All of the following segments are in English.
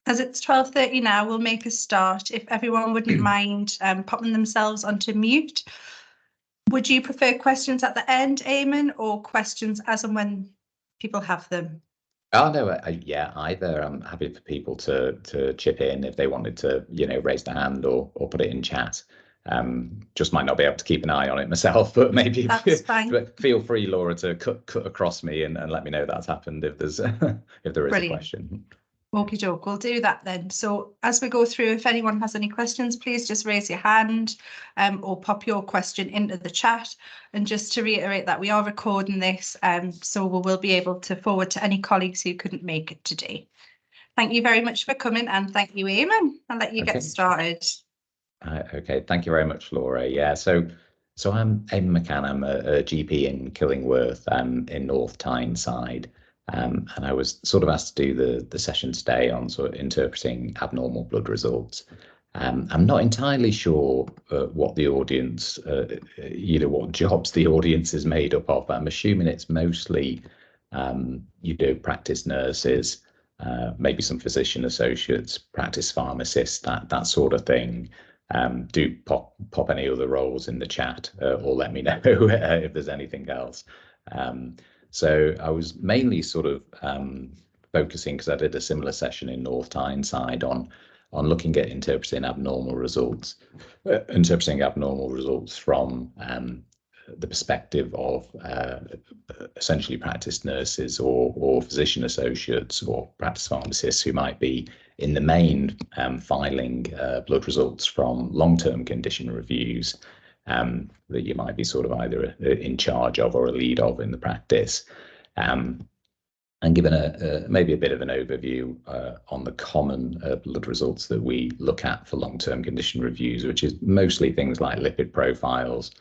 As it's 12:30 now, we'll make a start. If everyone wouldn't mind popping themselves onto mute. Would you prefer questions at the end, Eamon, or questions as and when people have them? Oh no, yeah, either. I'm happy for people to chip in if they wanted to, raise their hand or put it in chat. Just might not be able to keep an eye on it myself, but maybe That's fine. feel free, Laura, to cut across me and let me know that's happened if there's if there is Brilliant. a question. Okie doke, we'll do that then. So as we go through, if anyone has any questions, please just raise your hand or pop your question into the chat. And just to reiterate that we are recording this, so we will be able to forward to any colleagues who couldn't make it today. Thank you very much for coming, and thank you, Eamon. I'll let you get started. Okay, thank you very much, Laura. Yeah, so I'm Eamon McCann. I'm a GP in Killingworth in North Tyneside. And I was sort of asked to do the session today on sort of interpreting abnormal blood results. I'm not entirely sure what the audience, what jobs the audience is made up of, but I'm assuming it's mostly, practice nurses, maybe some physician associates, practice pharmacists, that sort of thing. Do pop any other roles in the chat or let me know if there's anything else. So I was mainly sort of focusing, because I did a similar session in North Tyneside on looking at interpreting abnormal results from the perspective of essentially practice nurses or physician associates or practice pharmacists who might be in the main filing blood results from long-term condition reviews that you might be sort of either in charge of or a lead of in the practice, and given maybe a bit of an overview on the common blood results that we look at for long-term condition reviews, which is mostly things like lipid profiles,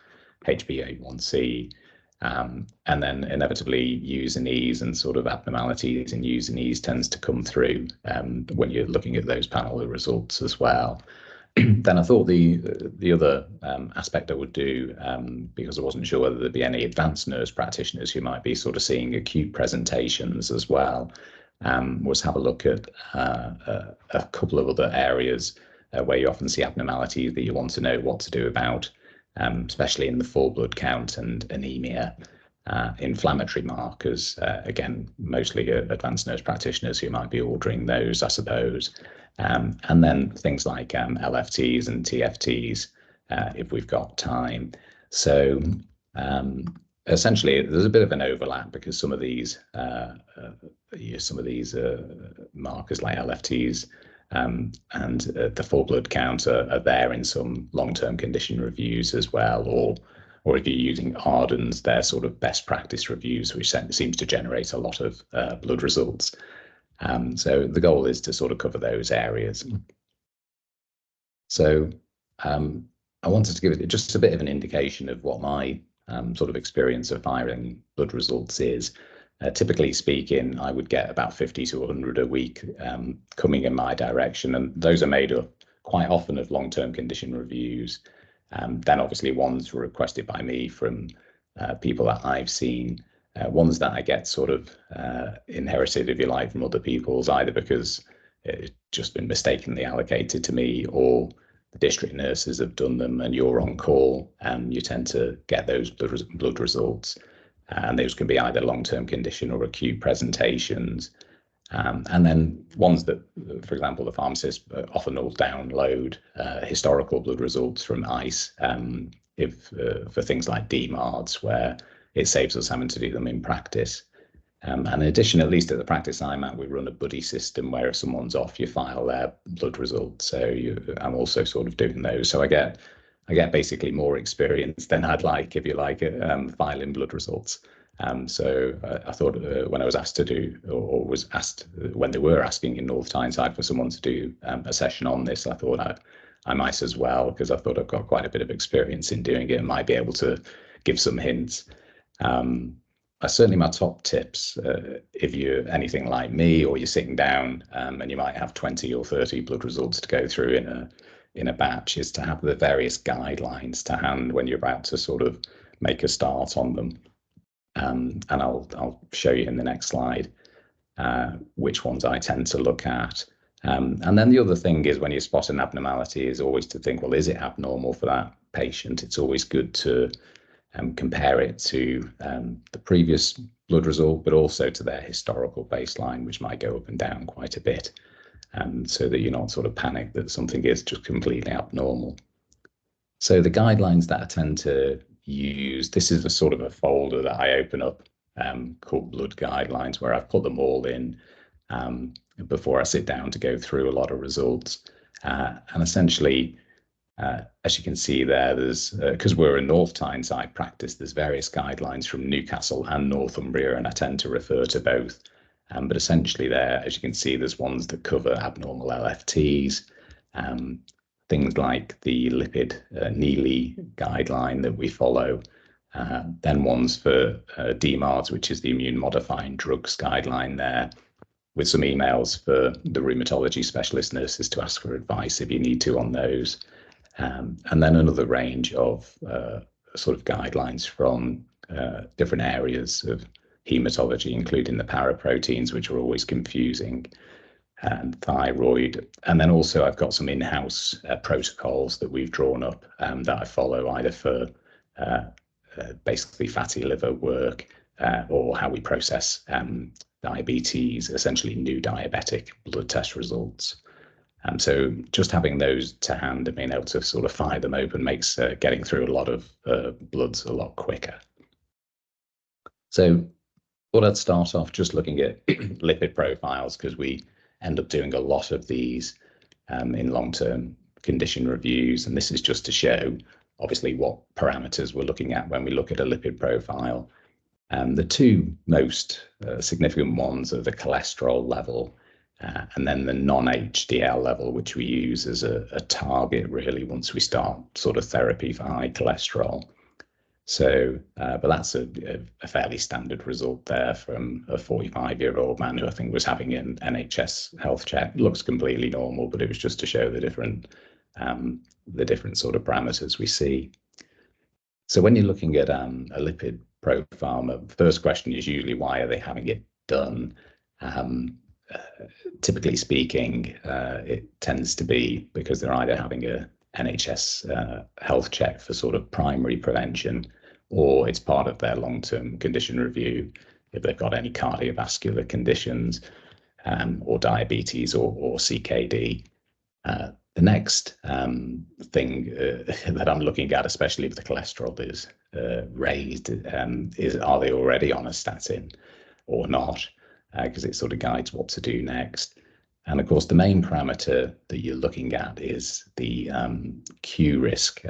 HbA1c, and then inevitably U's and sort of abnormalities in U's tends to come through when you're looking at those panel of results as well. Then I thought the other aspect I would do, because I wasn't sure whether there'd be any advanced nurse practitioners who might be sort of seeing acute presentations as well, was have a look at a couple of other areas where you often see abnormalities that you want to know what to do about, especially in the full blood count and anemia. Inflammatory markers, again, mostly advanced nurse practitioners who might be ordering those, I suppose. And then things like LFTs and TFTs, if we've got time. So essentially, there's a bit of an overlap because some of these markers like LFTs and the full blood count are there in some long-term condition reviews as well, or if you're using ARDENs, they're sort of best practice reviews, which seems to generate a lot of blood results. So the goal is to sort of cover those areas. So I wanted to give it just a bit of an indication of what my sort of experience of filing blood results is. Typically speaking, I would get about 50 to 100 a week coming in my direction, and those are made up quite often of long-term condition reviews. Then obviously ones were requested by me from people that I've seen, ones that I get sort of inherited, if you like, from other people's, either because it's just been mistakenly allocated to me or the district nurses have done them and you're on call and you tend to get those blood results. And those can be either long-term condition or acute presentations. And then ones that, for example, the pharmacist often will download historical blood results from ICE for things like DMARDs, where it saves us having to do them in practice. And in addition, at least at the practice I'm at, we run a buddy system where if someone's off, you file their blood results. So I'm also sort of doing those. So I get basically more experience than I'd like, if you like, filing blood results. So I thought when I was asked to do, or was asked when they were asking in North Tyneside for someone to do a session on this, I thought I might as well, because I thought I've got quite a bit of experience in doing it and might be able to give some hints. Certainly my top tips, if you're anything like me or you're sitting down and you might have 20 or 30 blood results to go through in a batch, is to have the various guidelines to hand when you're about to sort of make a start on them. And I'll show you in the next slide which ones I tend to look at. And then the other thing is when you spot an abnormality is always to think, well, is it abnormal for that patient? It's always good to compare it to the previous blood result, but also to their historical baseline, which might go up and down quite a bit, so that you're not sort of panicked that something is just completely abnormal. So the guidelines that I tend to use, this is a sort of a folder that I open up called Blood Guidelines, where I've put them all in before I sit down to go through a lot of results. And essentially, as you can see there, there's, because we're a North Tyneside practice, there's various guidelines from Newcastle and Northumbria, and I tend to refer to both. But essentially there, as you can see, there's ones that cover abnormal LFTs, things like the lipid Neely guideline that we follow, then ones for DMARDs, which is the immune modifying drugs guideline there, with some emails for the rheumatology specialist nurses to ask for advice if you need to on those. And then another range of sort of guidelines from different areas of hematology, including the paraproteins, which are always confusing, and thyroid. And then also I've got some in-house protocols that we've drawn up that I follow either for basically fatty liver work or how we process diabetes, essentially new diabetic blood test results. So just having those to hand and being able to sort of fire them open makes getting through a lot of bloods a lot quicker. So thought I'd start off just looking at lipid profiles, because we end up doing a lot of these in long-term condition reviews. And this is just to show, obviously, what parameters we're looking at when we look at a lipid profile. The two most significant ones are the cholesterol level and then the non-HDL level, which we use as a target really once we start sort of therapy for high cholesterol. So, but that's a fairly standard result there from a 45-year-old man who I think was having an NHS health check. Looks completely normal, but it was just to show the different sort of parameters we see. So when you're looking at a lipid profile, the first question is usually, why are they having it done? Typically speaking, it tends to be because they're either having a NHS health check for sort of primary prevention, or it's part of their long-term condition review if they've got any cardiovascular conditions or diabetes or CKD. The next thing that I'm looking at, especially if the cholesterol is raised, is are they already on a statin or not? Because it sort of guides what to do next. And of course, the main parameter that you're looking at is the Q risk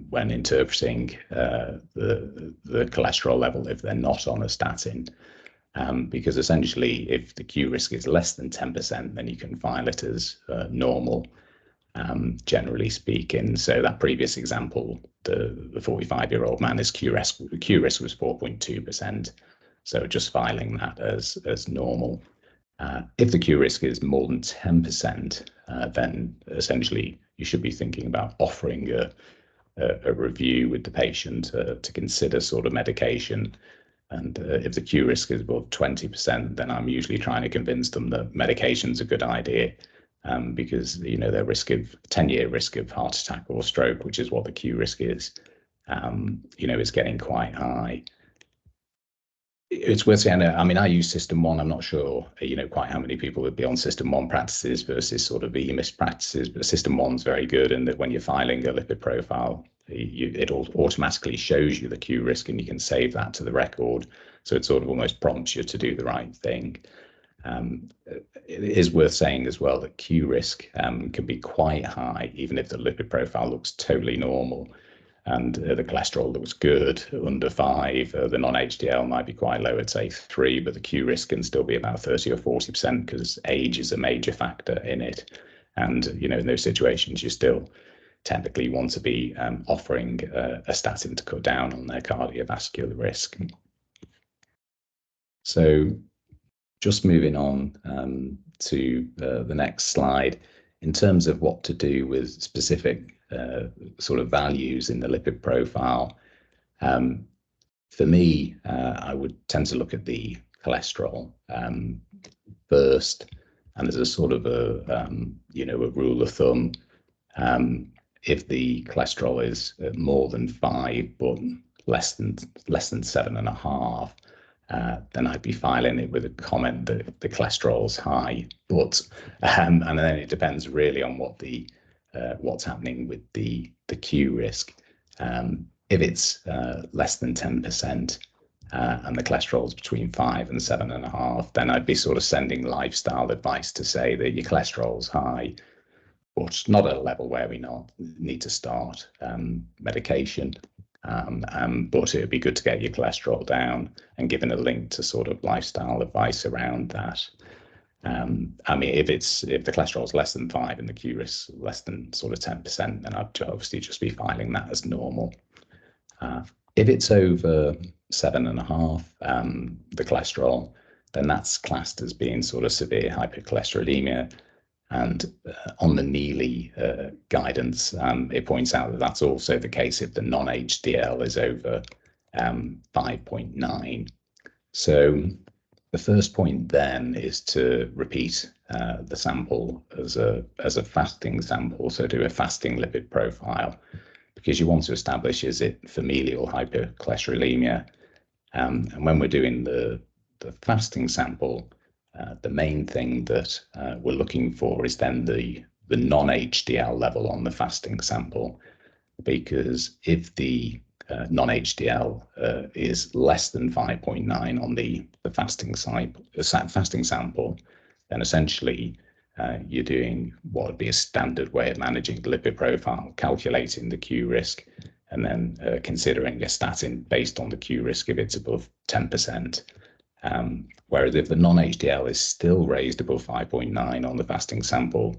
when interpreting the cholesterol level if they're not on a statin. Because essentially, if the Q risk is less than 10%, then you can file it as normal, generally speaking. So that previous example, the 45-year-old man, his Q risk was 4.2%. So just filing that as normal. If the Q risk is more than 10%, then essentially you should be thinking about offering a review with the patient to consider sort of medication. And if the Q risk is above 20%, then I'm usually trying to convince them that medication's a good idea, because their 10-year risk of heart attack or stroke, which is what the Q risk is, is getting quite high. It's worth saying, I mean, I use System 1. I'm not sure, quite how many people would be on System 1 practices versus sort of EMIS practices, but System 1's very good in that when you're filing a lipid profile, it automatically shows you the Q risk and you can save that to the record. So it sort of almost prompts you to do the right thing. It is worth saying as well that Q risk can be quite high, even if the lipid profile looks totally normal. And the cholesterol looks good, under 5. The non-HDL might be quite low at, say, 3, but the Q risk can still be about 30 or 40% because age is a major factor in it. And, in those situations, you still typically want to be offering a statin to cut down on their cardiovascular risk. So just moving on to the next slide, in terms of what to do with specific sort of values in the lipid profile. For me, I would tend to look at the cholesterol first, And there's a sort of a a rule of thumb. If the cholesterol is more than 5 but less than 7.5, then I'd be filing it with a comment that the cholesterol's high. But and then it depends really on what the what's happening with the Q risk. If it's less than 10%, and the cholesterol is between 5 and 7.5, then I'd be sort of sending lifestyle advice to say that your cholesterol's high, but not at a level where we not need to start medication. But it would be good to get your cholesterol down, and given a link to sort of lifestyle advice around that. I mean, if the cholesterol is less than 5 and the Q risk less than sort of 10%, then I'd obviously just be filing that as normal. If it's over 7.5, the cholesterol, then that's classed as being sort of severe hypercholesterolemia. And on the Neely guidance, it points out that that's also the case if the non-HDL is over 5.9. So the first point then is to repeat the sample as a fasting sample, so do a fasting lipid profile, because you want to establish, is it familial hypercholesterolemia? And when we're doing the fasting sample, the main thing that we're looking for is then the non-HDL level on the fasting sample, because if the non-HDL is less than 5.9 on the fasting sample, then essentially you're doing what would be a standard way of managing the lipid profile, calculating the Q risk, and then considering a statin based on the Q risk if it's above 10%. Whereas if the non-HDL is still raised above 5.9 on the fasting sample,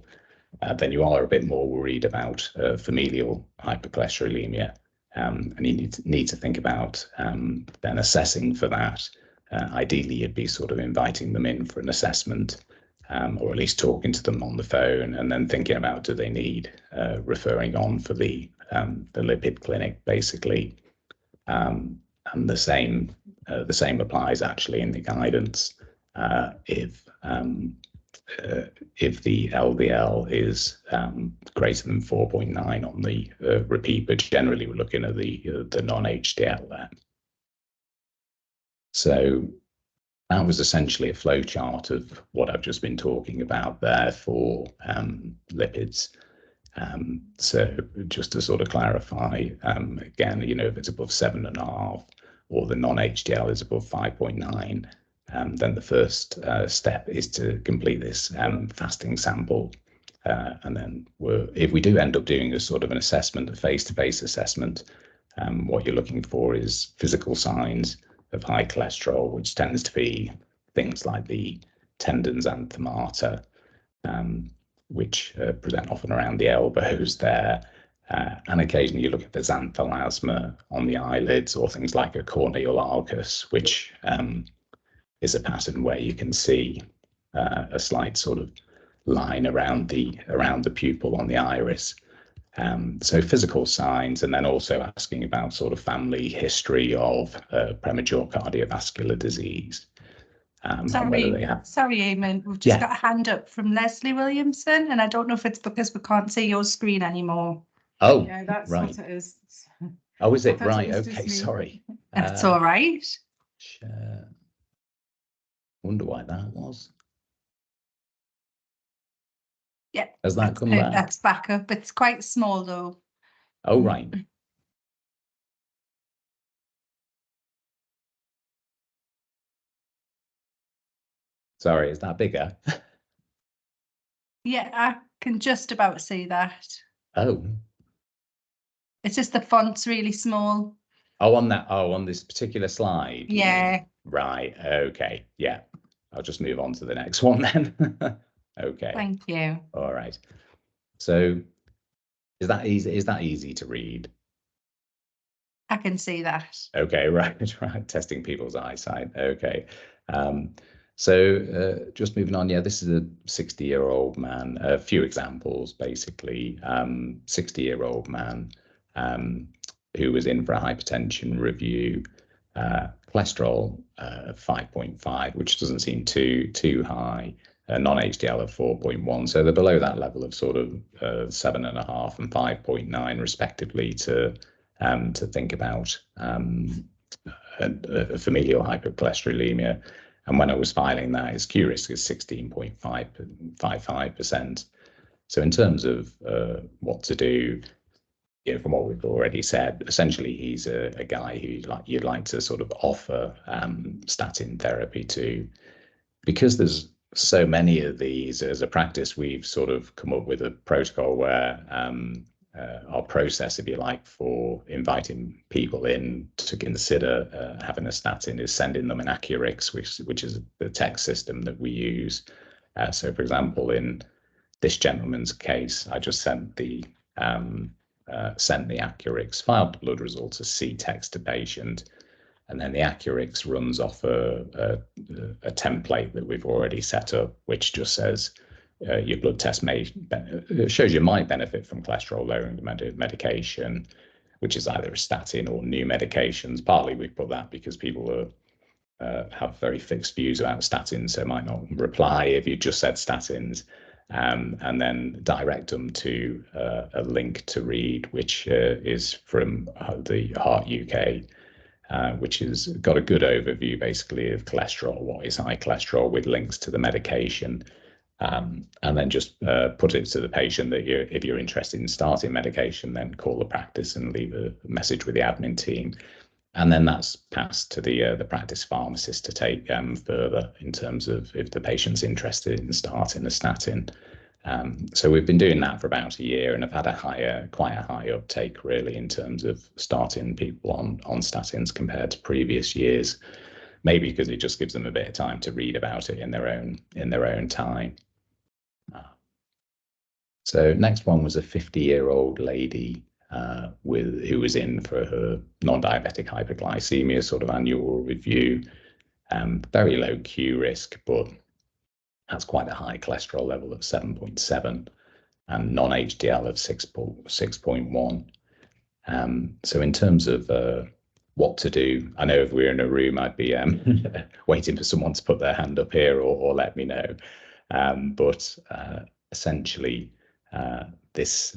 then you are a bit more worried about familial hypercholesterolemia, and you need to think about then assessing for that. Ideally, you'd be sort of inviting them in for an assessment, or at least talking to them on the phone, and then thinking about, do they need referring on for the lipid clinic, basically. And the same applies actually in the guidance. If the LDL is greater than 4.9 on the repeat, but generally we're looking at the non-HDL there. So that was essentially a flow chart of what I've just been talking about there for lipids. So just to sort of clarify, again, if it's above 7.5 or the non-HDL is above 5.9, then the first step is to complete this fasting sample. And then if we do end up doing a sort of an assessment, a face-to-face assessment, what you're looking for is physical signs of high cholesterol, which tends to be things like the tendons and thumata, which present often around the elbows there. And occasionally you look at the xanthelasma on the eyelids, or things like a corneal arcus, which is a pattern where you can see a slight sort of line around the pupil on the iris. So physical signs, and then also asking about sort of family history of premature cardiovascular disease. And whether they have... Sorry, Eamon, we've just got a hand up from Leslie Williamson, and I don't know if it's because we can't see your screen anymore. Oh, yeah, that's right. what it is. Oh, is it? Right, okay, sorry. That's all right. Share. Wonder why that was. Yeah. Has that come back? That's back up. It's quite small though. Oh, right. Sorry, is that bigger? Yeah, I can just about see that. Oh. It's just the font's really small. Oh, on this particular slide? Yeah. Right, okay, yeah. I'll just move on to the next one then. Okay. Thank you. All right. So is that easy to read? I can see that. Okay, right. Testing people's eyesight. Okay. So just moving on. Yeah, this is a 60-year-old man. A few examples, basically. 60-year-old man who was in for a hypertension review. Cholesterol 5.5, which doesn't seem too high. a non-HDL of 4.1. So they're below that level of sort of 7.5 and 5.9 respectively to think about familial hypercholesterolemia. And when I was filing that, his Q risk is 16.55%. So in terms of what to do, from what we've already said, essentially he's a guy who you'd like to sort of offer statin therapy to. Because there's so many of these, as a practice, we've sort of come up with a protocol where our process, if you like, for inviting people in to consider having a statin is sending them an Accurix, which is the text system that we use. So, for example, in this gentleman's case, I just sent the Accurix, filed the blood results as C-text to patient, and then the Accurix runs off a template that we've already set up, which just says your blood test shows you might benefit from cholesterol lowering medication, which is either a statin or new medications. Partly we put that because people have very fixed views about statins, so might not reply if you just said statins, and then direct them to a link to read, which is from the Heart UK. Which has got a good overview basically of cholesterol, what is high cholesterol, with links to the medication, and then just put it to the patient that if you're interested in starting medication, then call the practice and leave a message with the admin team. And then that's passed to the practice pharmacist to take further in terms of if the patient's interested in starting a statin. So we've been doing that for about a year and have had quite a high uptake really in terms of starting people on statins compared to previous years, maybe because it just gives them a bit of time to read about it in their own time. So next one was a 50-year-old lady who was in for her non-diabetic hyperglycemia sort of annual review, very low Q risk, but has quite a high cholesterol level of 7.7 and non-HDL of 6.1. So in terms of what to do, I know if we were in a room, I'd be waiting for someone to put their hand up here or let me know. But essentially, this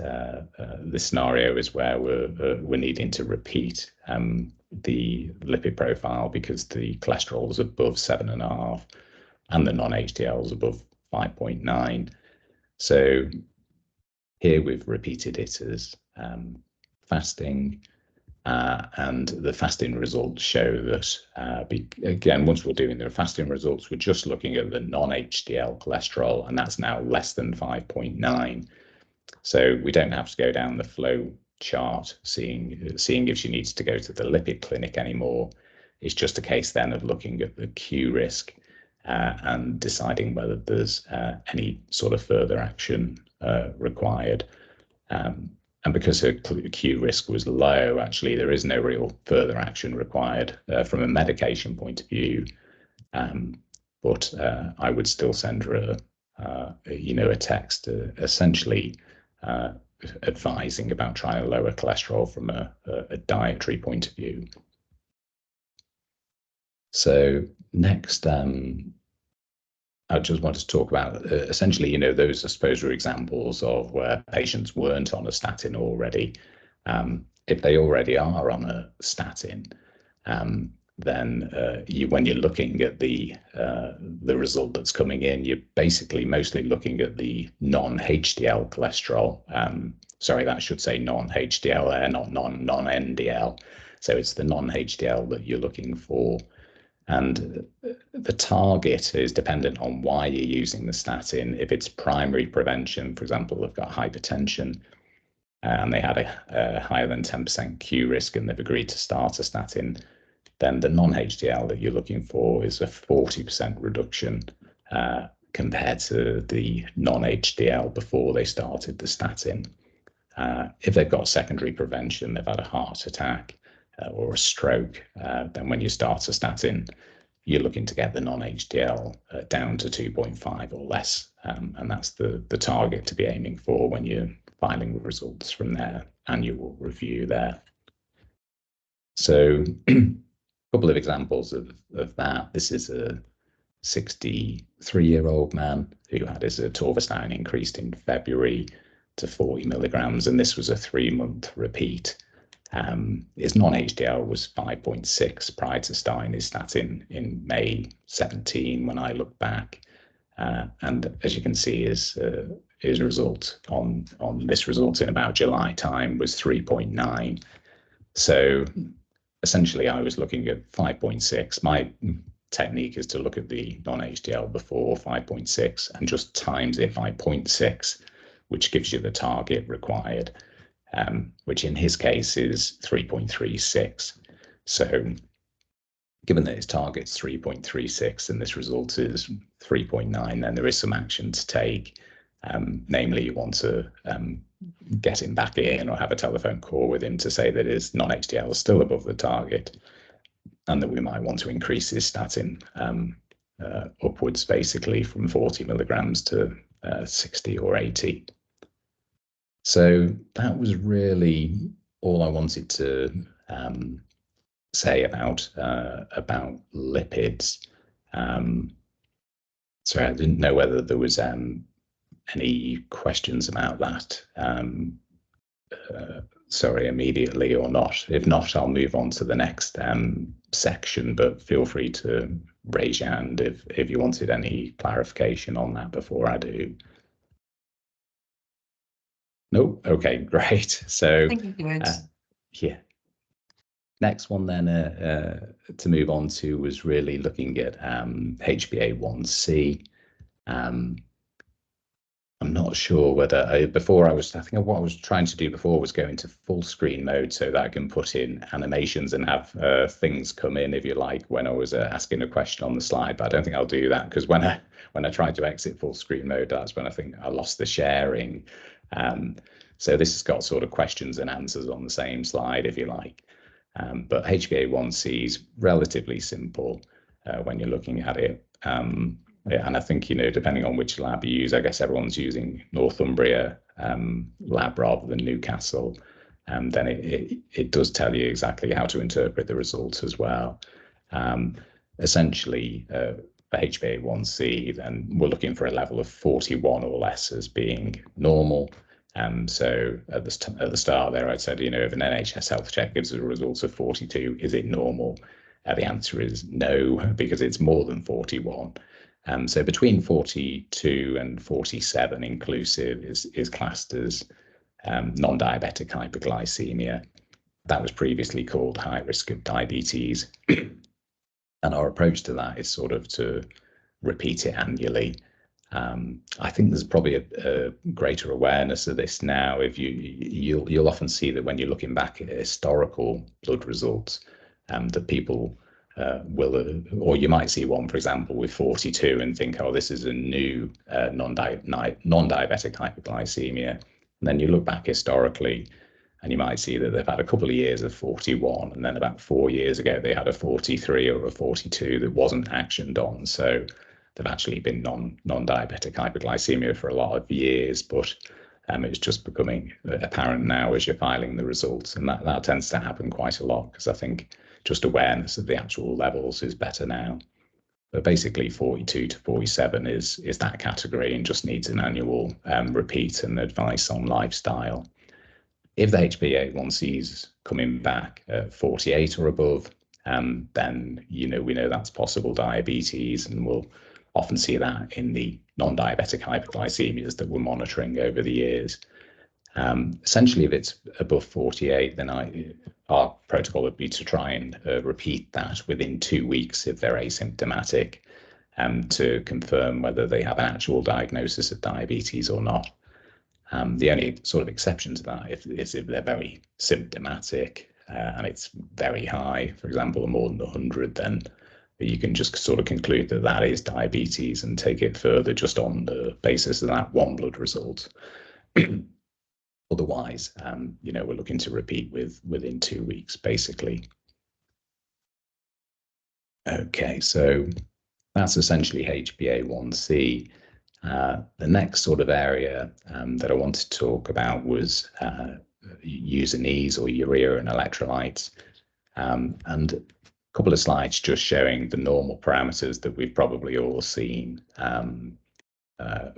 scenario is where we're needing to repeat the lipid profile because the cholesterol is above 7.5. and the non-HDL is above 5.9. So here we've repeated it as fasting, and the fasting results show that, again, once we're doing the fasting results, we're just looking at the non-HDL cholesterol, and that's now less than 5.9. So we don't have to go down the flow chart, seeing if she needs to go to the lipid clinic anymore. It's just a case then of looking at the Q risk and deciding whether there's any sort of further action required. And because her Q risk was low, actually, there is no real further action required from a medication point of view. But I would still send her a text essentially advising about trying to lower cholesterol from a dietary point of view. So next, I just wanted to talk about essentially, those I suppose are examples of where patients weren't on a statin already. If they already are on a statin, then when you're looking at the result that's coming in, you're basically mostly looking at the non-HDL cholesterol. Sorry, that should say non-HDL there, not non-NDL. So it's the non-HDL that you're looking for. And the target is dependent on why you're using the statin. If it's primary prevention, for example, they've got hypertension and they had a higher than 10% Q risk and they've agreed to start a statin, then the non-HDL that you're looking for is a 40% reduction compared to the non-HDL before they started the statin. If they've got secondary prevention, they've had a heart attack or a stroke, then when you start a statin, you're looking to get the non-HDL down to 2.5 or less, and that's the target to be aiming for when you're filing results from their annual review there. So a couple of examples of that. This is a 63-year-old man who had his atorvastatin increased in February to 40 milligrams, and this was a 3-month repeat. His non-HDL was 5.6 prior to starting his statin in May 17 when I look back. And as you can see, his result on this result in about July time was 3.9. So essentially, I was looking at 5.6. My technique is to look at the non-HDL before 5.6 and just times it by 0.6, which gives you the target required, which in his case is 3.36. So given that his target's 3.36 and this result is 3.9, then there is some action to take. Namely, you want to get him back in or have a telephone call with him to say that his non-HDL is still above the target and that we might want to increase his statin upwards, basically from 40 milligrams to 60 or 80. So that was really all I wanted to say about lipids. Sorry, I didn't know whether there was any questions about that. Sorry, immediately or not. If not, I'll move on to the next section, but feel free to raise your hand if you wanted any clarification on that before I do. No? Okay, great. So, yeah. Next one then to move on to was really looking at HbA1c. I'm not sure whether I think what I was trying to do before was go into full screen mode so that I can put in animations and have things come in, if you like, when I was asking a question on the slide. But I don't think I'll do that because when I tried to exit full screen mode, that's when I think I lost the sharing. So this has got sort of questions and answers on the same slide, if you like. But HbA1c is relatively simple when you're looking at it. Yeah, and I think, depending on which lab you use, I guess everyone's using Northumbria lab rather than Newcastle, then it does tell you exactly how to interpret the results as well. Essentially, for HbA1c, then we're looking for a level of 41 or less as being normal. So at the start there, I said, if an NHS health check gives us a result of 42, is it normal? The answer is no, because it's more than 41. So between 42 and 47 inclusive is classed as non-diabetic hyperglycemia. That was previously called high risk of diabetes. And our approach to that is sort of to repeat it annually. I think there's probably a greater awareness of this now. If you'll often see that when you're looking back at historical blood results, that people or you might see one, for example, with 42 and think, oh, this is a new non-diabetic hyperglycemia. And then you look back historically and you might see that they've had a couple of years of 41, and then about 4 years ago they had a 43 or a 42 that wasn't actioned on. So they've actually been non-diabetic hyperglycemia for a lot of years, but it's just becoming apparent now as you're filing the results, and that tends to happen quite a lot because I think just awareness of the actual levels is better now. But basically 42 to 47 is that category and just needs an annual repeat and advice on lifestyle. If the HbA1c is coming back at 48 or above, then we know that's possible diabetes, and we'll often see that in the non-diabetic hyperglycemias that we're monitoring over the years. Essentially, if it's above 48, then our protocol would be to try and repeat that within 2 weeks if they're asymptomatic, to confirm whether they have an actual diagnosis of diabetes or not. The only sort of exception to that is if they're very symptomatic and it's very high, for example, more than 100, then you can just sort of conclude that that is diabetes and take it further just on the basis of that one blood result. Otherwise, we're looking to repeat within 2 weeks, basically. Okay, so that's essentially HbA1c. The next sort of area that I wanted to talk about was usinase or urea and electrolytes. And couple of slides just showing the normal parameters that we've probably all seen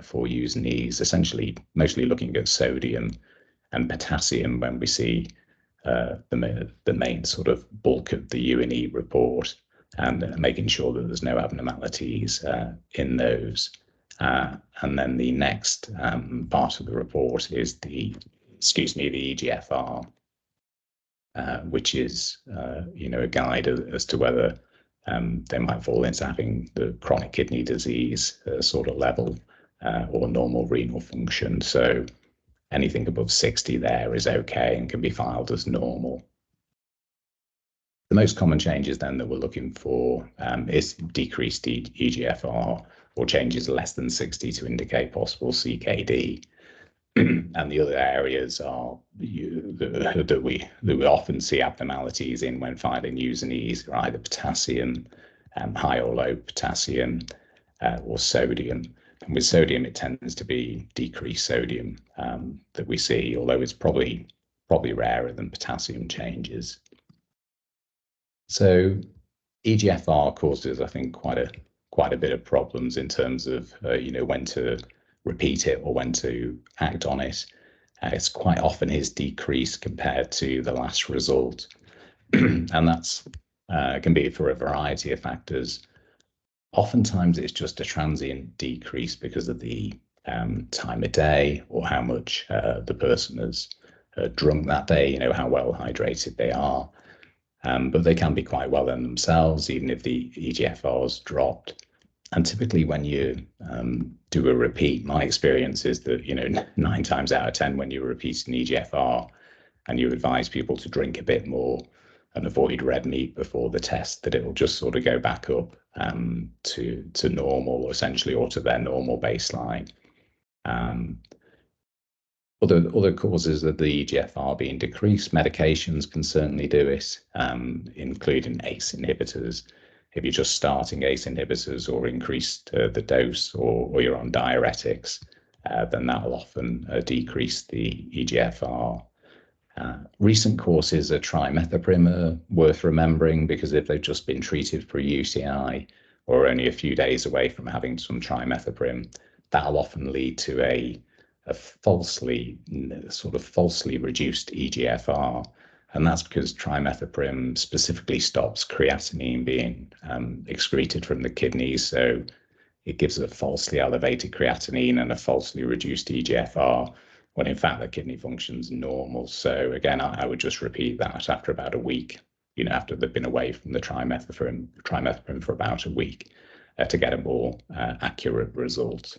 for using these, essentially mostly looking at sodium and potassium when we see the main sort of bulk of the U&E report, and making sure that there's no abnormalities in those. And then the next part of the report is the EGFR, which is a guide as to whether they might fall into having the chronic kidney disease sort of level or normal renal function. So anything above 60 there is okay and can be filed as normal. The most common changes then that we're looking for is decreased EGFR, or changes less than 60 to indicate possible CKD. And the other areas are that we often see abnormalities in when finding using these are either potassium, high or low potassium, or sodium. And with sodium, it tends to be decreased sodium that we see, although it's probably rarer than potassium changes. So EGFR causes, I think, quite a bit of problems in terms of when to repeat it or when to act on it. It's quite often is decreased compared to the last result, and that's can be for a variety of factors. Oftentimes it's just a transient decrease because of the time of day or how much the person has drunk that day, how well hydrated they are. But they can be quite well in themselves, even if the EGFR's dropped. And typically when you do a repeat, my experience is that, 9 times out of 10, when you repeat an EGFR and you advise people to drink a bit more and avoid red meat before the test, that it will just sort of go back up to normal, essentially, or to their normal baseline. Other causes of the EGFR being decreased, medications can certainly do it, including ACE inhibitors. If you're just starting ACE inhibitors or increased the dose, or you're on diuretics, then that will often decrease the EGFR. Recent courses of trimethoprim are worth remembering, because if they've just been treated for UTI or only a few days away from having some trimethoprim, that'll often lead to a falsely reduced EGFR. And that's because trimethoprim specifically stops creatinine being excreted from the kidneys. So it gives a falsely elevated creatinine and a falsely reduced EGFR, when in fact the kidney function's normal. So again, I would just repeat that after about a week, after they've been away from the trimethoprim for about a week, to get a more accurate result.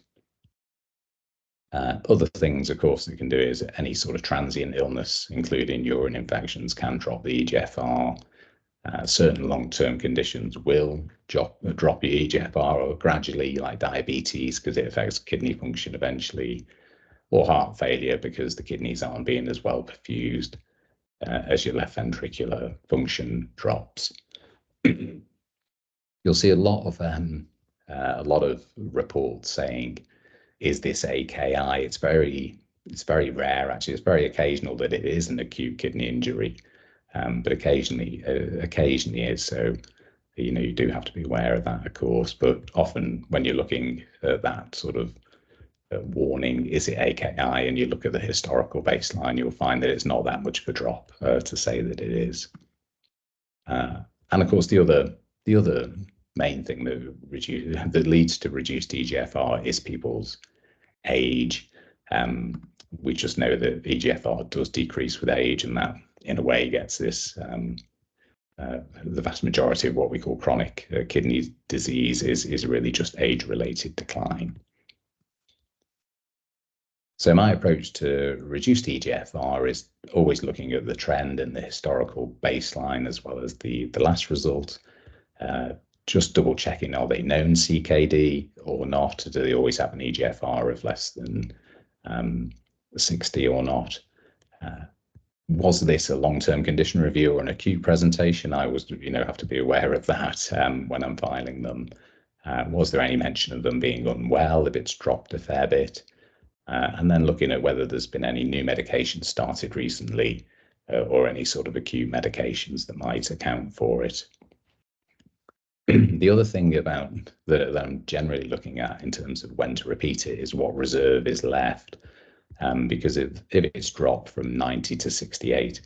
Other things, of course, that can do is any sort of transient illness, including urine infections, can drop the EGFR. Certain long-term conditions will drop your EGFR, or gradually, like diabetes, because it affects kidney function eventually, or heart failure because the kidneys aren't being as well perfused as your left ventricular function drops. You'll see a lot of reports saying, is this AKI? It's very rare, actually. It's very occasional that it is an acute kidney injury, but occasionally is. So you do have to be aware of that, of course. But often when you're looking at that sort of warning, is it AKI, and you look at the historical baseline, you'll find that it's not that much of a drop to say that it is. And of course, the other main thing that leads to reduced EGFR is people's age. We just know that EGFR does decrease with age, and that in a way gets this the vast majority of what we call chronic kidney disease is really just age-related decline. So my approach to reduced EGFR is always looking at the trend and the historical baseline, as well as the last result. Just double checking, are they known CKD or not? Do they always have an EGFR of less than 60 or not? Was this a long-term condition review or an acute presentation? I was, have to be aware of that when I'm filing them. Was there any mention of them being unwell if it's dropped a fair bit? And then looking at whether there's been any new medications started recently or any sort of acute medications that might account for it. The other thing about that I'm generally looking at in terms of when to repeat it is what reserve is left. Because if it's dropped from 90 to 68,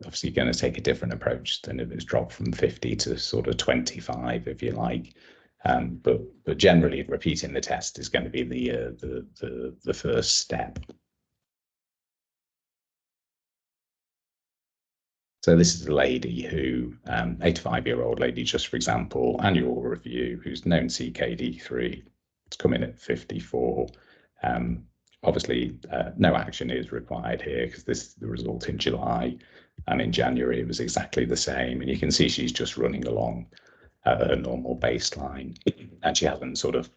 obviously you're going to take a different approach than if it's dropped from 50 to sort of 25, if you like. But generally, repeating the test is going to be the first step. So this is a lady who, 85-year-old lady, just for example, annual review, who's known CKD3. It's come in at 54. Obviously, no action is required here because this is the result in July, and in January it was exactly the same. And you can see she's just running along at her normal baseline, and she hasn't sort of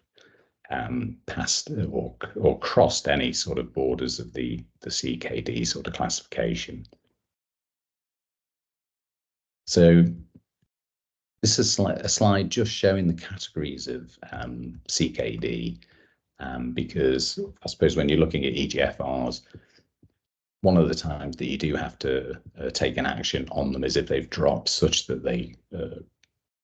passed or crossed any sort of borders of the CKD sort of classification. So this is a slide just showing the categories of CKD, because I suppose when you're looking at EGFRs, one of the times that you do have to take an action on them is if they've dropped such that they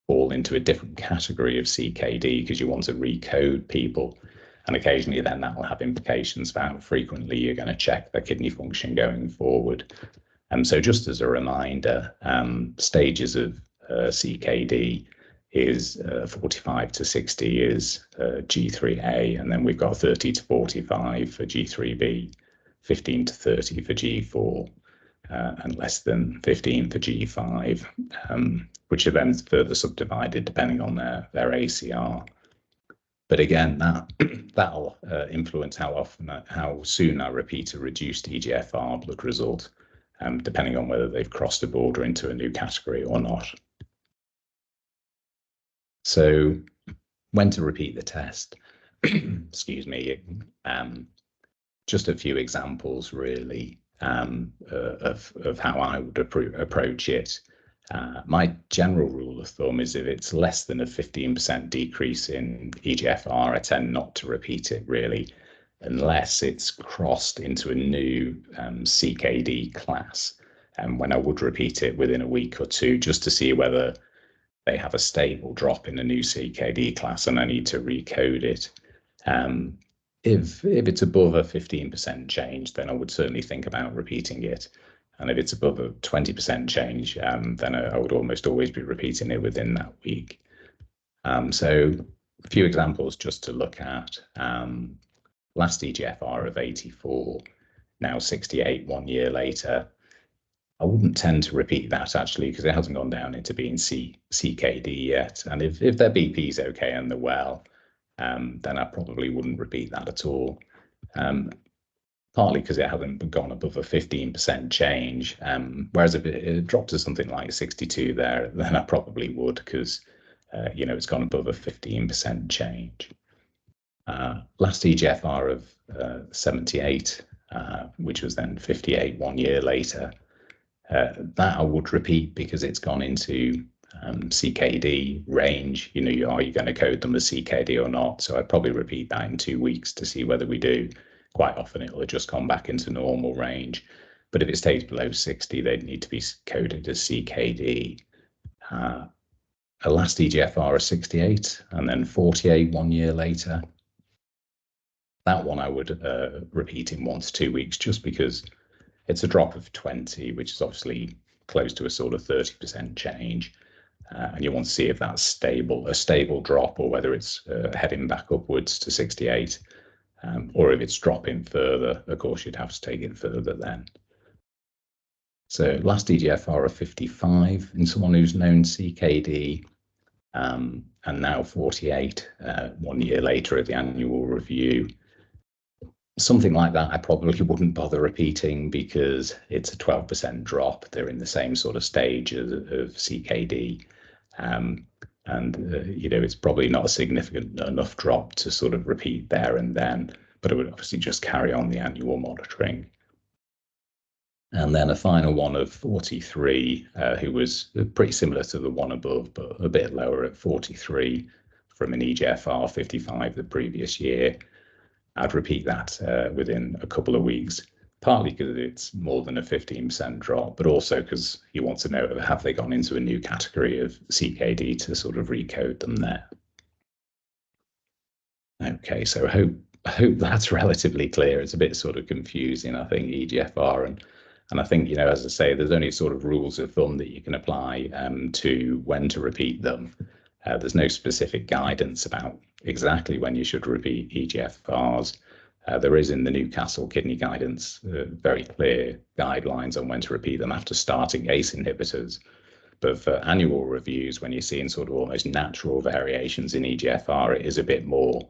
fall into a different category of CKD, because you want to recode people. And occasionally then that will have implications for how frequently you're going to check their kidney function going forward. So just as a reminder, stages of CKD is 45 to 60 is G3A, and then we've got 30 to 45 for G3B, 15 to 30 for G4, and less than 15 for G5, which are then further subdivided depending on their ACR. But again, that'll influence how soon I repeat a reduced EGFR blood result, depending on whether they've crossed a border into a new category or not. So when to repeat the test, excuse me, just a few examples really of how I would approach it. My general rule of thumb is if it's less than a 15% decrease in EGFR, I tend not to repeat it really, unless it's crossed into a new CKD class. And when I would repeat it within a week or two, just to see whether they have a stable drop in a new CKD class and I need to recode it. If it's above a 15% change, then I would certainly think about repeating it. And if it's above a 20% change, then I would almost always be repeating it within that week. So a few examples just to look at. Last EGFR of 84, now 68 1 year later. I wouldn't tend to repeat that actually because it hasn't gone down into being CKD yet. And if their BP is okay and they're well, then I probably wouldn't repeat that at all. Partly because it hasn't gone above a 15% change. Whereas if it dropped to something like 62 there, then I probably would because, it's gone above a 15% change. Last EGFR of 78, which was then 58 1 year later. That I would repeat because it's gone into CKD range. Are you going to code them as CKD or not? So I'd probably repeat that in 2 weeks to see whether we do. Quite often it'll have just gone back into normal range. But if it stays below 60, they'd need to be coded as CKD. A last EGFR of 68 and then 48 1 year later. That one I would repeat in 1 to 2 weeks just because it's a drop of 20, which is obviously close to a sort of 30% change. And you want to see if that's a stable drop, or whether it's heading back upwards to 68, or if it's dropping further. Of course, you'd have to take it further then. So last EGFR of 55 in someone who's known CKD, and now 48 1 year later at the annual review. Something like that, I probably wouldn't bother repeating because it's a 12% drop. They're in the same sort of stage of CKD. It's probably not a significant enough drop to sort of repeat there and then, but it would obviously just carry on the annual monitoring. And then a final one of 43, who was pretty similar to the one above, but a bit lower at 43 from an EGFR 55 the previous year. I'd repeat that within a couple of weeks. partly because it's more than a 15% drop, but also because you want to know, have they gone into a new category of CKD to sort of recode them there. Okay, so I hope that's relatively clear. It's a bit sort of confusing, I think, EGFR, and I think, as I say, there's only sort of rules of thumb that you can apply to when to repeat them. There's no specific guidance about exactly when you should repeat EGFRs. There is in the Newcastle kidney guidance very clear guidelines on when to repeat them after starting ACE inhibitors. But for annual reviews, when you're seeing sort of almost natural variations in EGFR, it is a bit more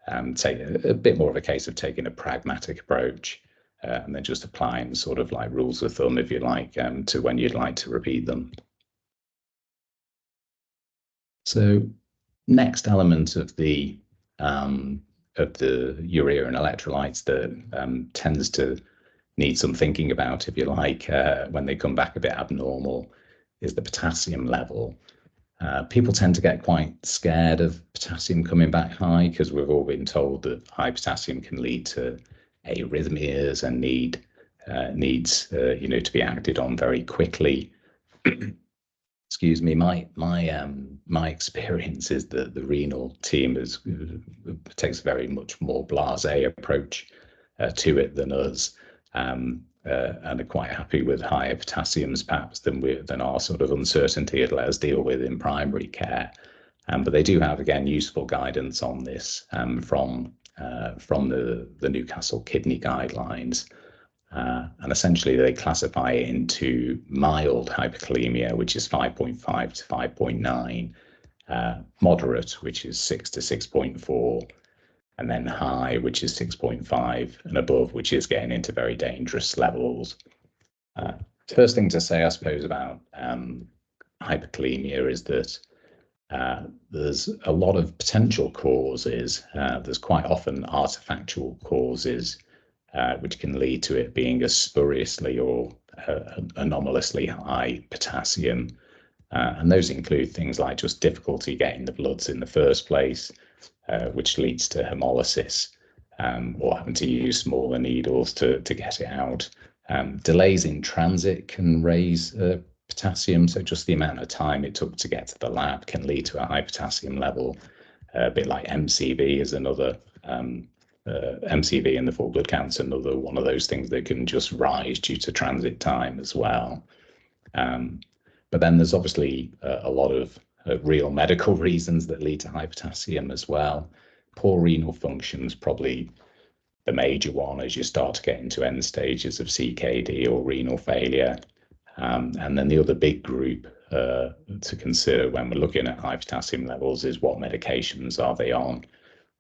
a bit more of a case of taking a pragmatic approach and then just applying sort of like rules of thumb, if you like, to when you'd like to repeat them. So next element of the urea and electrolytes that tends to need some thinking about, if you like, when they come back a bit abnormal, is the potassium level. People tend to get quite scared of potassium coming back high because we've all been told that high potassium can lead to arrhythmias and needs to be acted on very quickly. Excuse me. My experience is that the renal team takes a very much more blasé approach to it than us. And are quite happy with higher potassiums perhaps than our sort of uncertainty it let us deal with in primary care. But they do have, again, useful guidance on this from the Newcastle kidney guidelines. And essentially they classify it into mild hyperkalemia, which is 5.5 to 5.9, moderate, which is 6 to 6.4, and then high, which is 6.5, and above, which is getting into very dangerous levels. First thing to say, I suppose, about hyperkalemia is that there's a lot of potential causes. There's quite often artifactual causes, which can lead to it being a spuriously or anomalously high potassium. And those include things like just difficulty getting the bloods in the first place, which leads to hemolysis, or having to use smaller needles to get it out. Delays in transit can raise potassium, so just the amount of time it took to get to the lab can lead to a high potassium level. A bit like MCV is another, MCV in the full blood count's another one of those things that can just rise due to transit time as well. But then there's obviously a lot of real medical reasons that lead to high potassium as well. Poor renal function is probably the major one as you start to get into end stages of CKD or renal failure. And then the other big group to consider when we're looking at high potassium levels is what medications are they on,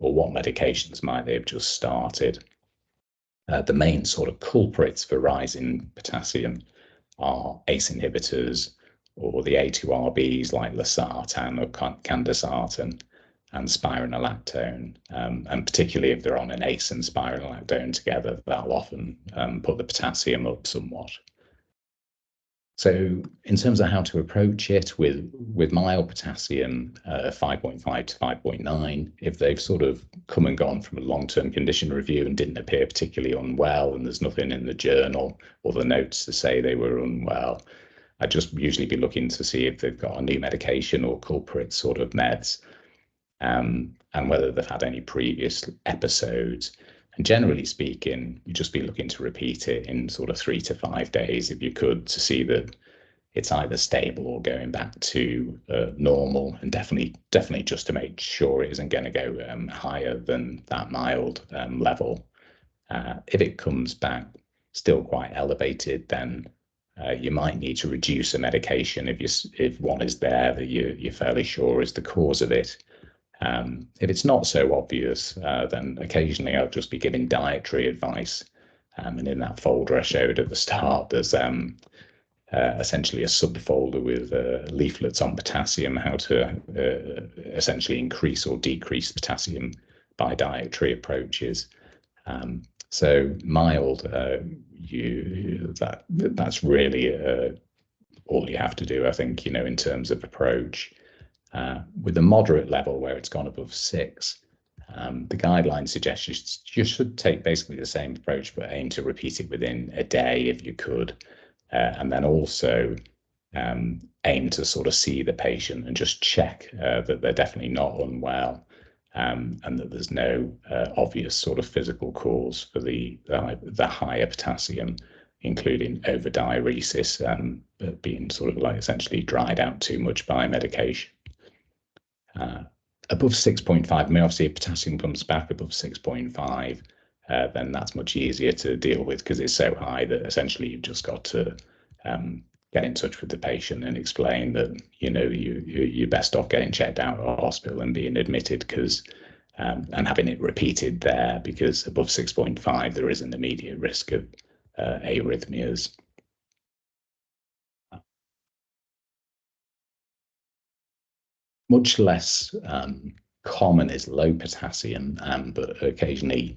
or what medications might they have just started. The main sort of culprits for rising potassium are ACE inhibitors, or the A2RBs like losartan or candesartan, and spironolactone. And particularly if they're on an ACE and spironolactone together, that'll often put the potassium up somewhat. So in terms of how to approach it with mild potassium, 5.5 to 5.9, if they've sort of come and gone from a long-term condition review and didn't appear particularly unwell, and there's nothing in the journal or the notes to say they were unwell, I'd just usually be looking to see if they've got a new medication or culprit sort of meds, and whether they've had any previous episodes. And generally speaking, you just be looking to repeat it in sort of 3 to 5 days if you could, to see that it's either stable or going back to normal, and definitely just to make sure it isn't going to go higher than that mild level. If it comes back still quite elevated, then you might need to reduce a medication if one is there that you're fairly sure is the cause of it. If it's not so obvious, then occasionally I'll just be giving dietary advice. And in that folder I showed at the start, there's essentially a subfolder with leaflets on potassium, how to essentially increase or decrease potassium by dietary approaches. So mild, that's really all you have to do, I think, in terms of approach. With a moderate level where it's gone above 6, The guidelines suggest you should take basically the same approach, but aim to repeat it within a day if you could. And then also aim to sort of see the patient and just check that they're definitely not unwell, and that there's no obvious sort of physical cause for the higher potassium, including overdiuresis, being sort of like essentially dried out too much by medication. Above 6.5, I mean, obviously if potassium comes back above 6.5, then that's much easier to deal with because it's so high that essentially you've just got to get in touch with the patient and explain that, you know, you're best off getting checked out at hospital and being admitted, because and having it repeated there, because above 6.5 there is an immediate risk of arrhythmias. Much less common is low potassium, but occasionally,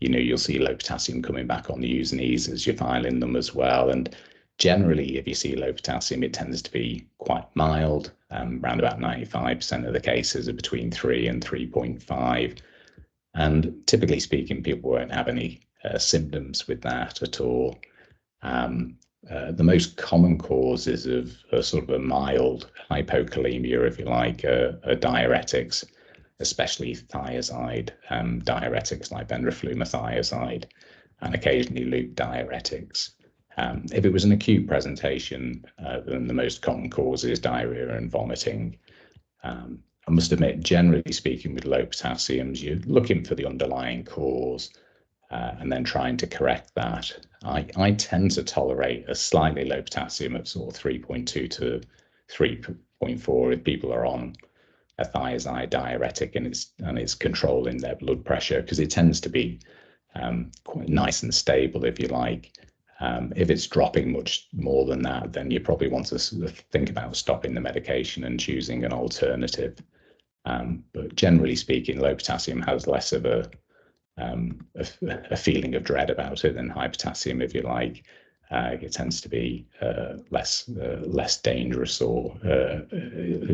you know, you'll see low potassium coming back on the U's as you're filing them as well. And generally, if you see low potassium, it tends to be quite mild. Around about 95% of the cases are between 3 and 3.5. And typically speaking, people won't have any symptoms with that at all. The most common causes of sort of a mild hypokalemia, if you like, are diuretics, especially thiazide diuretics like benraflumethiazide, and occasionally loop diuretics. If it was an acute presentation, then the most common cause is diarrhea and vomiting. I must admit, generally speaking, with low potassiums, you're looking for the underlying cause and then trying to correct that. I tend to tolerate a slightly low potassium of sort of 3.2 to 3.4 if people are on a thiazide diuretic and it's controlling their blood pressure, because it tends to be quite nice and stable, if you like. If it's dropping much more than that, then you probably want to think about stopping the medication and choosing an alternative. But generally speaking, low potassium has less of a feeling of dread about it than high potassium, if you like. It tends to be less dangerous, or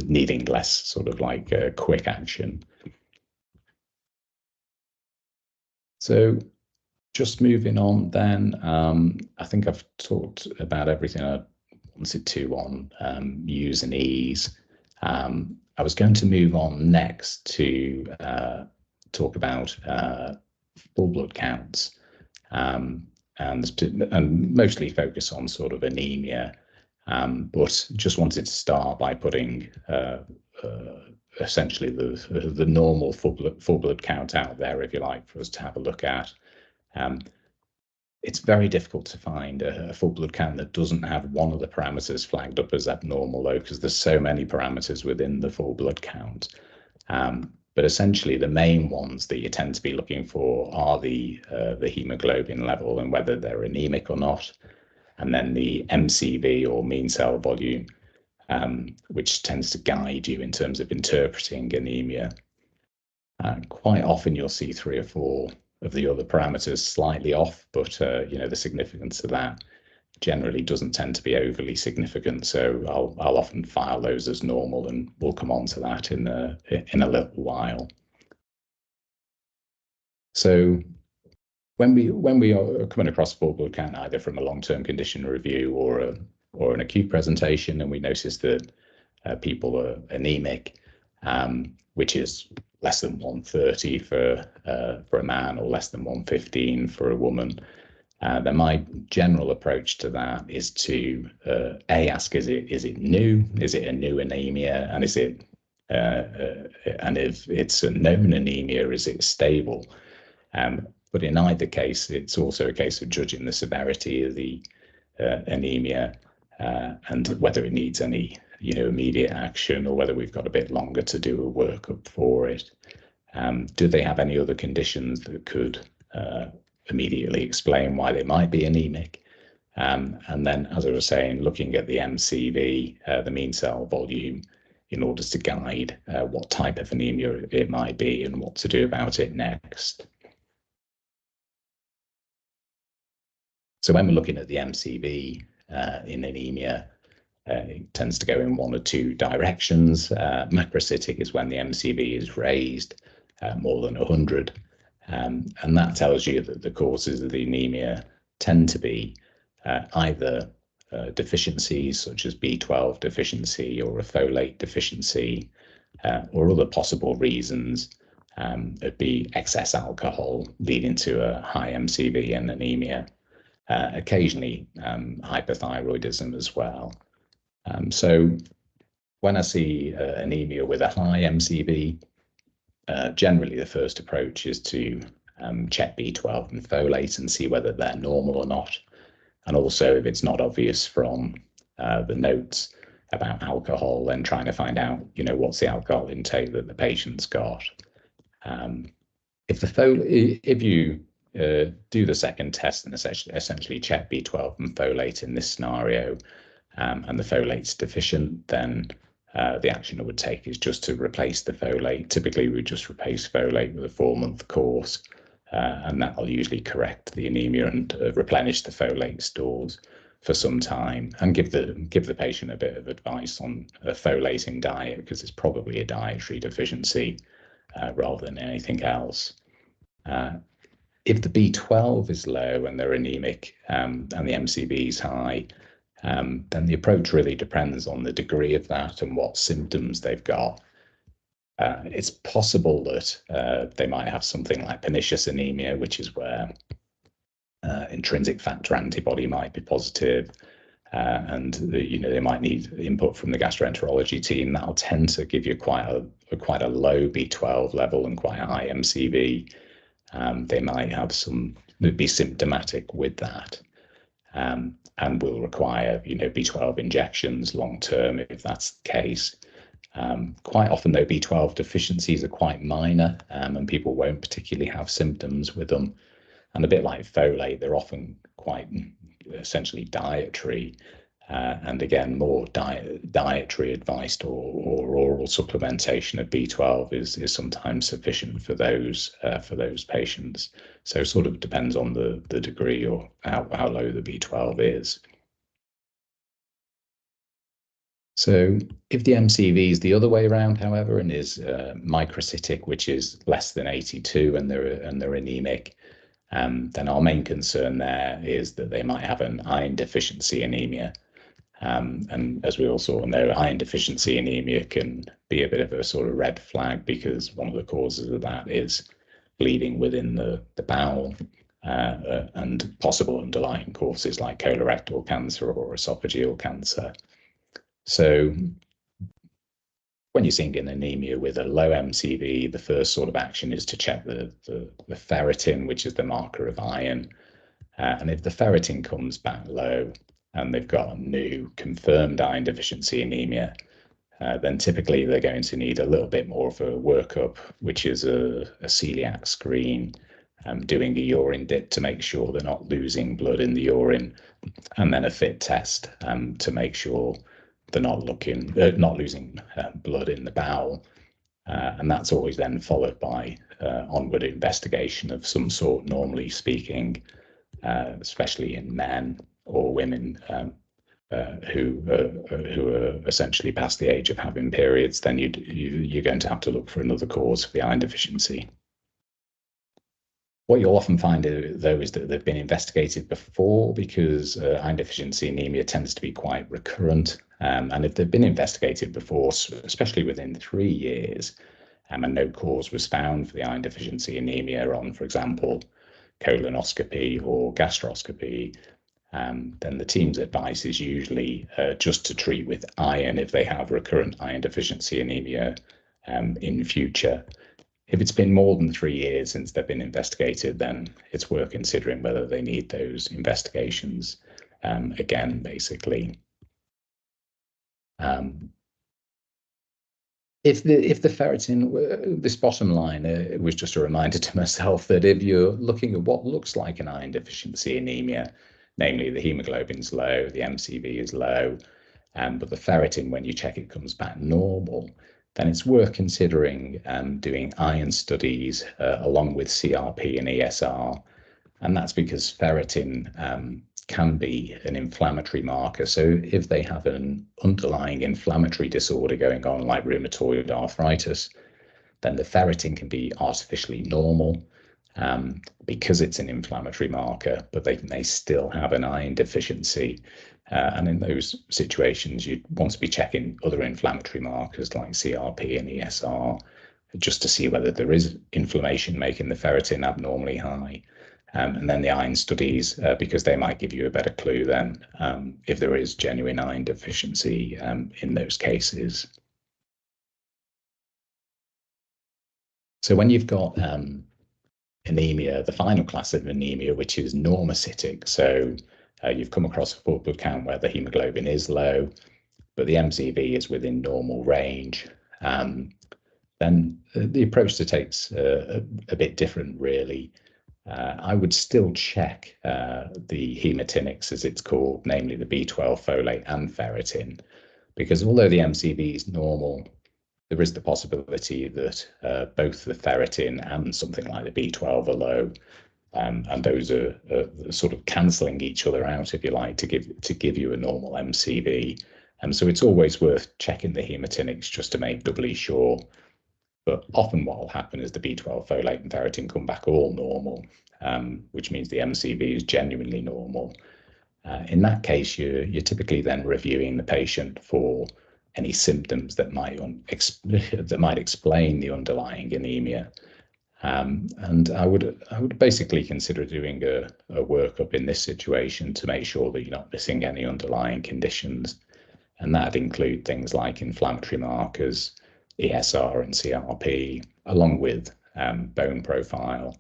needing less sort of like quick action. So just moving on then, I think I've talked about everything I wanted to on U's and E's. I was going to move on next to talk about full blood counts, and mostly focus on sort of anemia, but just wanted to start by putting essentially the normal full blood count out there, if you like, for us to have a look at. It's very difficult to find a full blood count that doesn't have one of the parameters flagged up as abnormal, though, because there's so many parameters within the full blood count. But essentially, the main ones that you tend to be looking for are the hemoglobin level and whether they're anemic or not, and then the MCV, or mean cell volume, which tends to guide you in terms of interpreting anemia. Quite often, you'll see 3 or 4 of the other parameters slightly off, but you know, the significance of that generally doesn't tend to be overly significant. So I'll often file those as normal, and we'll come on to that in a little while. So when we are coming across full blood count, either from a long-term condition review or an acute presentation, and we notice that people are anemic, which is less than 130 for a man or less than 115 for a woman, then my general approach to that is to ask, is it new? Is it a new anemia? And is it and if it's a known anemia, is it stable? But in either case, it's also a case of judging the severity of the anemia and whether it needs any immediate action, or whether we've got a bit longer to do a workup for it. Do they have any other conditions that could immediately explain why they might be anemic? And then, as I was saying, looking at the MCV, the mean cell volume, in order to guide what type of anemia it might be and what to do about it next. So when we're looking at the MCV in anemia, it tends to go in one or two directions. Macrocytic is when the MCV is raised, more than 100. And that tells you that the causes of the anemia tend to be either deficiencies such as B12 deficiency or a folate deficiency, or other possible reasons. It'd be excess alcohol leading to a high MCV and anemia, occasionally hyperthyroidism as well. So when I see anemia with a high MCV, generally the first approach is to check B12 and folate and see whether they're normal or not. And also, if it's not obvious from the notes about alcohol, then trying to find out, what's the alcohol intake that the patient's got. If you do the second test and essentially check B12 and folate in this scenario, and the folate's deficient, then the action I would take is just to replace the folate. Typically, we would just replace folate with a 4-month course, and that will usually correct the anemia and replenish the folate stores for some time, and give the patient a bit of advice on a folating diet, because it's probably a dietary deficiency rather than anything else. If the B12 is low and they're anemic and the MCV is high, then the approach really depends on the degree of that and what symptoms they've got. It's possible that they might have something like pernicious anemia, which is where intrinsic factor antibody might be positive, and they might need input from the gastroenterology team. That'll tend to give you quite a low B12 level and quite a high MCV. They might be symptomatic with that, and will require B12 injections long term if that's the case. Quite often, though, B12 deficiencies are quite minor, and people won't particularly have symptoms with them. And a bit like folate, they're often quite essentially dietary, and again, more dietary advised or oral supplementation of B12 is sometimes sufficient for those patients. So it sort of depends on the degree or how low the B12 is. So if the MCV is the other way around, however, and is microcytic, which is less than 82, and they're anemic, then our main concern there is that they might have an iron deficiency anemia. And as we also know, iron deficiency anemia can be a bit of a sort of red flag, because one of the causes of that is bleeding within the bowel, and possible underlying causes like colorectal cancer or esophageal cancer. So when you're seeing an anemia with a low MCV, the first sort of action is to check the ferritin, which is the marker of iron. And if the ferritin comes back low and they've got a new confirmed iron deficiency anemia, then typically they're going to need a little bit more of a workup, which is a celiac screen, doing a urine dip to make sure they're not losing blood in the urine, and then a fit test to make sure they're not losing blood in the bowel. And that's always then followed by onward investigation of some sort, normally speaking, especially in men or women who are essentially past the age of having periods. Then you're going to have to look for another cause for the iron deficiency. What you'll often find, though, is that they've been investigated before, because iron deficiency anemia tends to be quite recurrent. And if they've been investigated before, especially within 3 years, and no cause was found for the iron deficiency anemia on, for example, colonoscopy or gastroscopy, then the team's advice is usually just to treat with iron if they have recurrent iron deficiency anemia in future. If it's been more than 3 years since they've been investigated, then it's worth considering whether they need those investigations again, basically. If the ferritin, this bottom line, it was just a reminder to myself that if you're looking at what looks like an iron deficiency anemia, namely the hemoglobin's low, the MCV is low, but the ferritin, when you check it, comes back normal, then it's worth considering doing iron studies along with CRP and ESR. And that's because ferritin can be an inflammatory marker. So if they have an underlying inflammatory disorder going on, like rheumatoid arthritis, then the ferritin can be artificially normal because it's an inflammatory marker, but they may still have an iron deficiency. And in those situations, you'd want to be checking other inflammatory markers like CRP and ESR, just to see whether there is inflammation making the ferritin abnormally high. And then the iron studies, because they might give you a better clue then if there is genuine iron deficiency in those cases. So when you've got anemia, the final class of anemia, which is normocytic, so you've come across a full blood count where the hemoglobin is low, but the MCV is within normal range, then the approach to take's a bit different, really. I would still check the hematinics, as it's called, namely the B12, folate, and ferritin, because although the MCV is normal, there is the possibility that both the ferritin and something like the B12 are low, and those are sort of cancelling each other out, if you like, to give you a normal MCV. So it's always worth checking the hematinics just to make doubly sure. But often what will happen is the B12, folate, and ferritin come back all normal, which means the MCV is genuinely normal. In that case, you're typically then reviewing the patient for any symptoms that might explain the underlying anemia. And I would basically consider doing a workup in this situation to make sure that you're not missing any underlying conditions. And that'd include things like inflammatory markers, ESR and CRP, along with bone profile,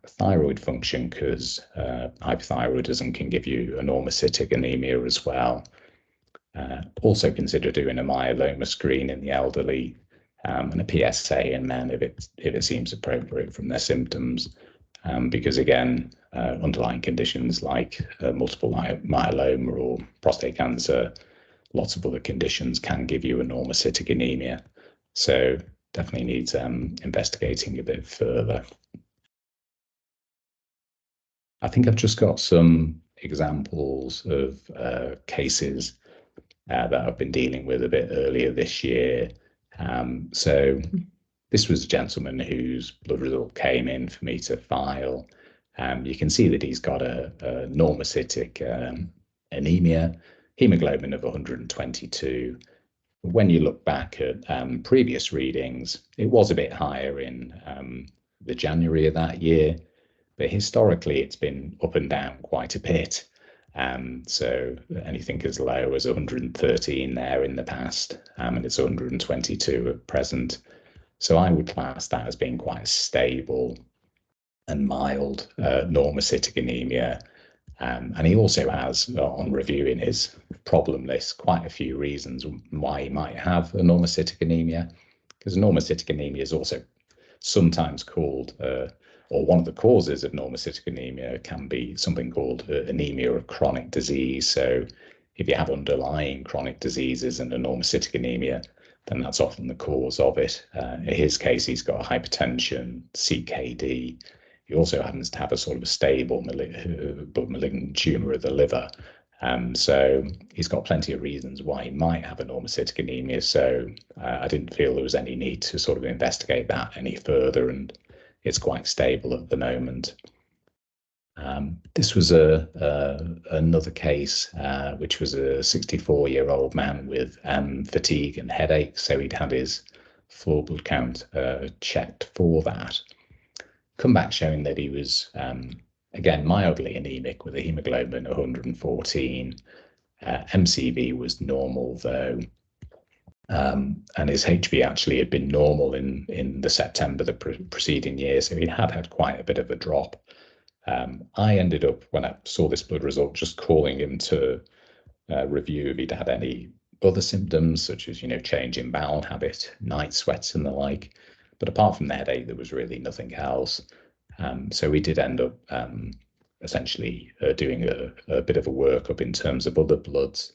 thyroid function, because hypothyroidism can give you a normocytic anemia as well. Also consider doing a myeloma screen in the elderly and a PSA in men if it seems appropriate from their symptoms, because again, underlying conditions like multiple myeloma or prostate cancer, lots of other conditions can give you a normocytic anemia. So definitely needs investigating a bit further. I think I've just got some examples of cases that I've been dealing with a bit earlier this year. So this was a gentleman whose blood result came in for me to file. You can see that he's got a normocytic anemia, hemoglobin of 122. When you look back at previous readings, it was a bit higher in the January of that year, but historically it's been up and down quite a bit. So anything as low as 113 there in the past, and it's 122 at present. So I would class that as being quite stable and mild normocytic anemia. And he also has, on reviewing his problem list, quite a few reasons why he might have a normocytic anemia, because normocytic anemia is also sometimes called, or one of the causes of normocytic anemia can be something called anemia of chronic disease. So if you have underlying chronic diseases and a normocytic anemia, then that's often the cause of it. In his case, he's got hypertension, CKD. He also happens to have a sort of a stable but malignant tumour of the liver. So he's got plenty of reasons why he might have a normocytic anemia. So I didn't feel there was any need to sort of investigate that any further, and it's quite stable at the moment. This was another case, which was a 64-year-old man with fatigue and headache. So he'd had his full blood count checked for that. Come back showing that he was, again, mildly anemic with a hemoglobin of 114. MCV was normal, though. And his HB actually had been normal in the September the preceding year. So he had quite a bit of a drop. I ended up, when I saw this blood result, just calling him to review if he'd had any other symptoms, such as, change in bowel habit, night sweats and the like. But apart from the headache, there was really nothing else. So we did end up essentially doing a bit of a workup in terms of other bloods.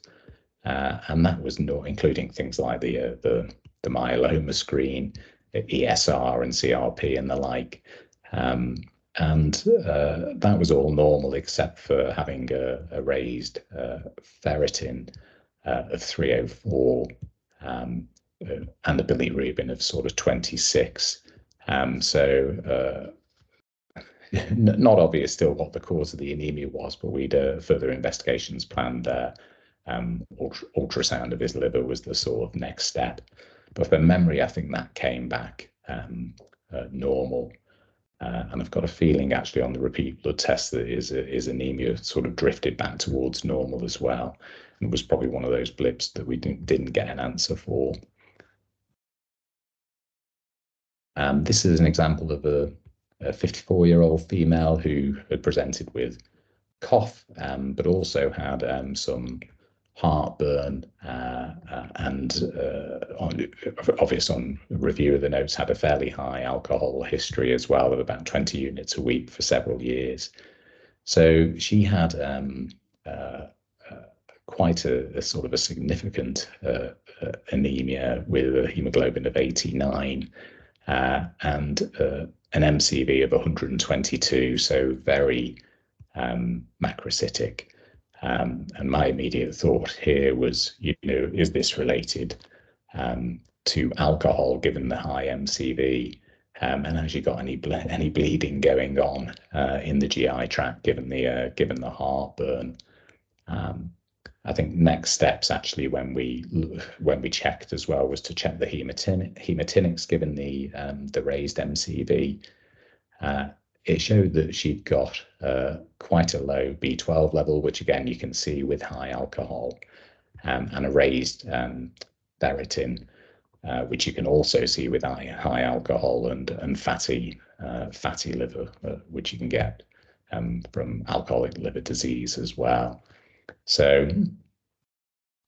And that was not including things like the myeloma screen, the ESR and CRP and the like. And that was all normal except for having a raised ferritin of 304. and the bilirubin of sort of 26. Not obvious still what the cause of the anemia was, but we'd further investigations planned there. Ultrasound of his liver was the sort of next step. But from memory, I think that came back normal. And I've got a feeling actually on the repeat blood test that his anemia sort of drifted back towards normal as well. And it was probably one of those blips that we didn't get an answer for. This is an example of a 54-year-old female who had presented with cough, but also had some heartburn, and obvious on review of the notes, had a fairly high alcohol history as well of about 20 units a week for several years. So she had quite a sort of a significant anemia with a hemoglobin of 89 and an MCV of 122, so very macrocytic. And my immediate thought here was, is this related to alcohol given the high MCV? And has she got any bleeding going on in the GI tract given the heartburn? I think next steps actually when we checked as well was to check the hematinics given the raised MCV. It showed that she'd got quite a low B12 level, which again you can see with high alcohol, and a raised ferritin, which you can also see with high alcohol and fatty liver, which you can get from alcoholic liver disease as well. So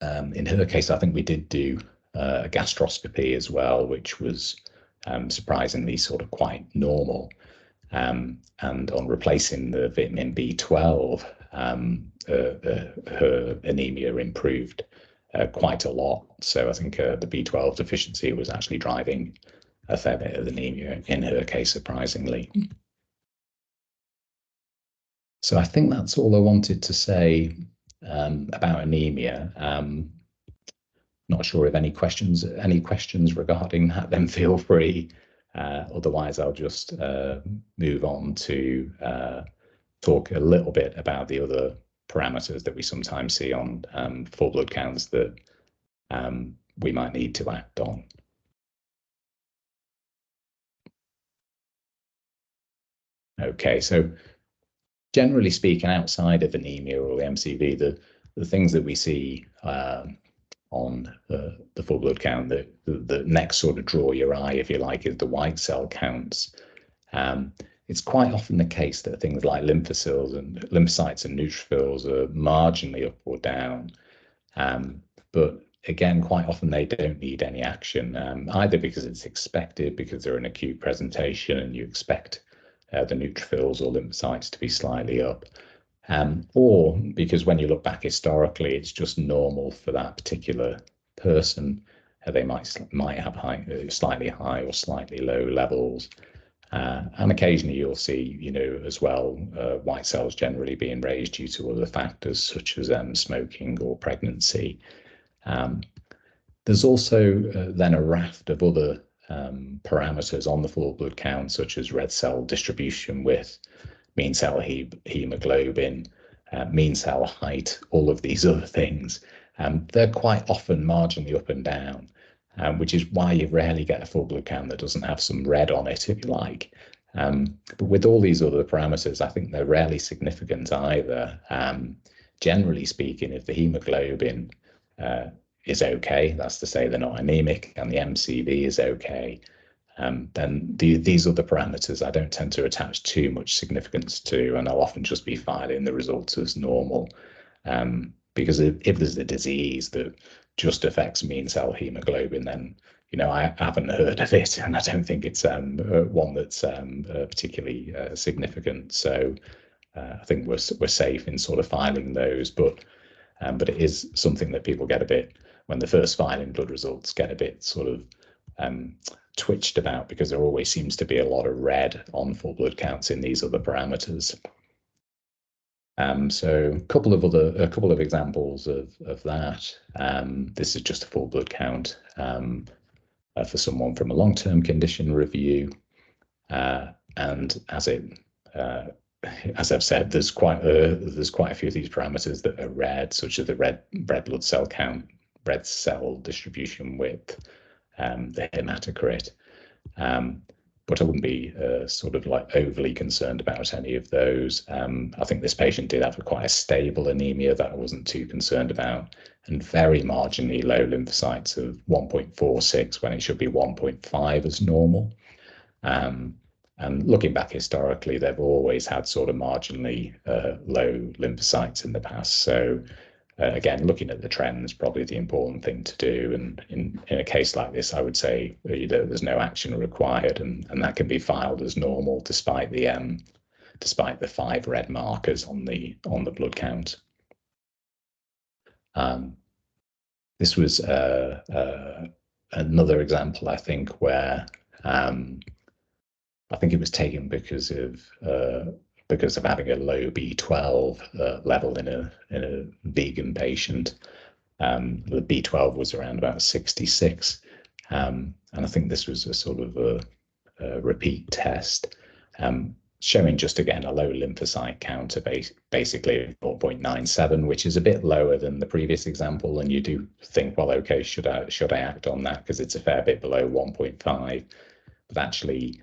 in her case, I think we did do a gastroscopy as well, which was surprisingly sort of quite normal. And on replacing the vitamin B12, her anemia improved quite a lot. So I think the B12 deficiency was actually driving a fair bit of anemia in her case, surprisingly. So I think that's all I wanted to say about anemia. Not sure if any questions regarding that, then feel free. Otherwise, I'll just move on to talk a little bit about the other parameters that we sometimes see on full blood counts that we might need to act on. Okay, so generally speaking, outside of anemia or the MCV, the things that we see on the full blood count that next sort of draw your eye, if you like, is the white cell counts. It's quite often the case that things like lymphocytes and neutrophils are marginally up or down, but again, quite often they don't need any action, either because it's expected, because they're an acute presentation and you expect the neutrophils or lymphocytes to be slightly up, or because when you look back historically, it's just normal for that particular person. They might have slightly high or slightly low levels. And occasionally you'll see, as well, white cells generally being raised due to other factors such as smoking or pregnancy. There's also then a raft of other parameters on the full blood count, such as red cell distribution width, mean cell hemoglobin, mean cell height, all of these other things. They're quite often marginally up and down, which is why you rarely get a full blood count that doesn't have some red on it, if you like. But with all these other parameters, I think they're rarely significant either. Generally speaking, if the hemoglobin is okay, that's to say they're not anemic, and the MCV is okay, then these other parameters I don't tend to attach too much significance to, and I'll often just be filing the results as normal. Because if there's a disease that just affects mean cell hemoglobin, then I haven't heard of it, and I don't think it's one that's particularly significant. So I think we're safe in sort of filing those, but it is something that people get a bit, when the first filing blood results, get a bit sort of twitched about, because there always seems to be a lot of red on full blood counts in these other parameters. So a couple of examples of that. This is just a full blood count for someone from a long-term condition review. And as I've said, there's quite a few of these parameters that are red, such as the red blood cell count, red cell distribution width, the hematocrit. But I wouldn't be sort of like overly concerned about any of those. I think this patient did have quite a stable anemia that I wasn't too concerned about, and very marginally low lymphocytes of 1.46 when it should be 1.5 as normal. And looking back historically, they've always had sort of marginally low lymphocytes in the past. So again, looking at the trends, probably the important thing to do. And in a case like this, I would say there's no action required, and that can be filed as normal despite the 5 red markers on the blood count. This was another example, I think, where I think it was taken because of having a low B12 level in a vegan patient. The B12 was around about 66, and I think this was a sort of a repeat test, showing just again a low lymphocyte count of basically 0.97, which is a bit lower than the previous example. And you do think, well, okay, should I act on that because it's a fair bit below 1.5? But actually,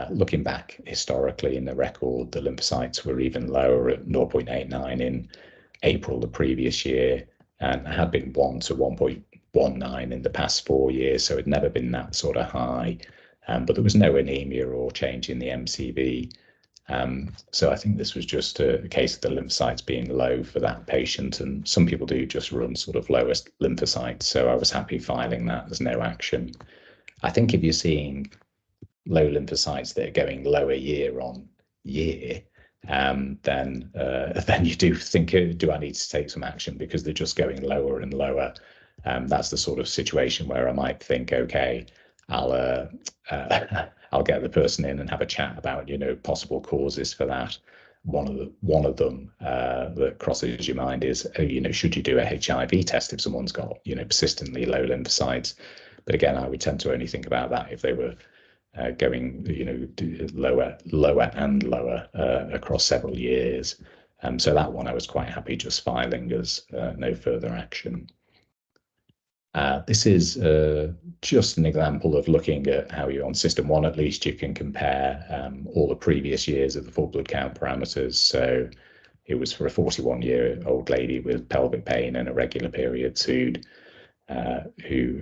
looking back historically in the record, the lymphocytes were even lower at 0.89 in April the previous year, and had been 1 to 1.19 in the past 4 years, so it had never been that sort of high. But there was no anemia or change in the MCV. So I think this was just a case of the lymphocytes being low for that patient, and some people do just run sort of lowest lymphocytes, so I was happy filing that as no action. I think if you're seeing low lymphocytes that are going lower year on year, then you do think, do I need to take some action because they're just going lower and lower? That's the sort of situation where I might think, okay, I'll get the person in and have a chat about possible causes for that. One of them that crosses your mind is should you do a HIV test if someone's got persistently low lymphocytes? But again, I would tend to only think about that if they were going lower and lower across several years. So that one I was quite happy just filing as no further action. This is just an example of looking at how you, on system 1 at least, you can compare all the previous years of the full blood count parameters. So it was for a 41-year-old lady with pelvic pain and irregular periods who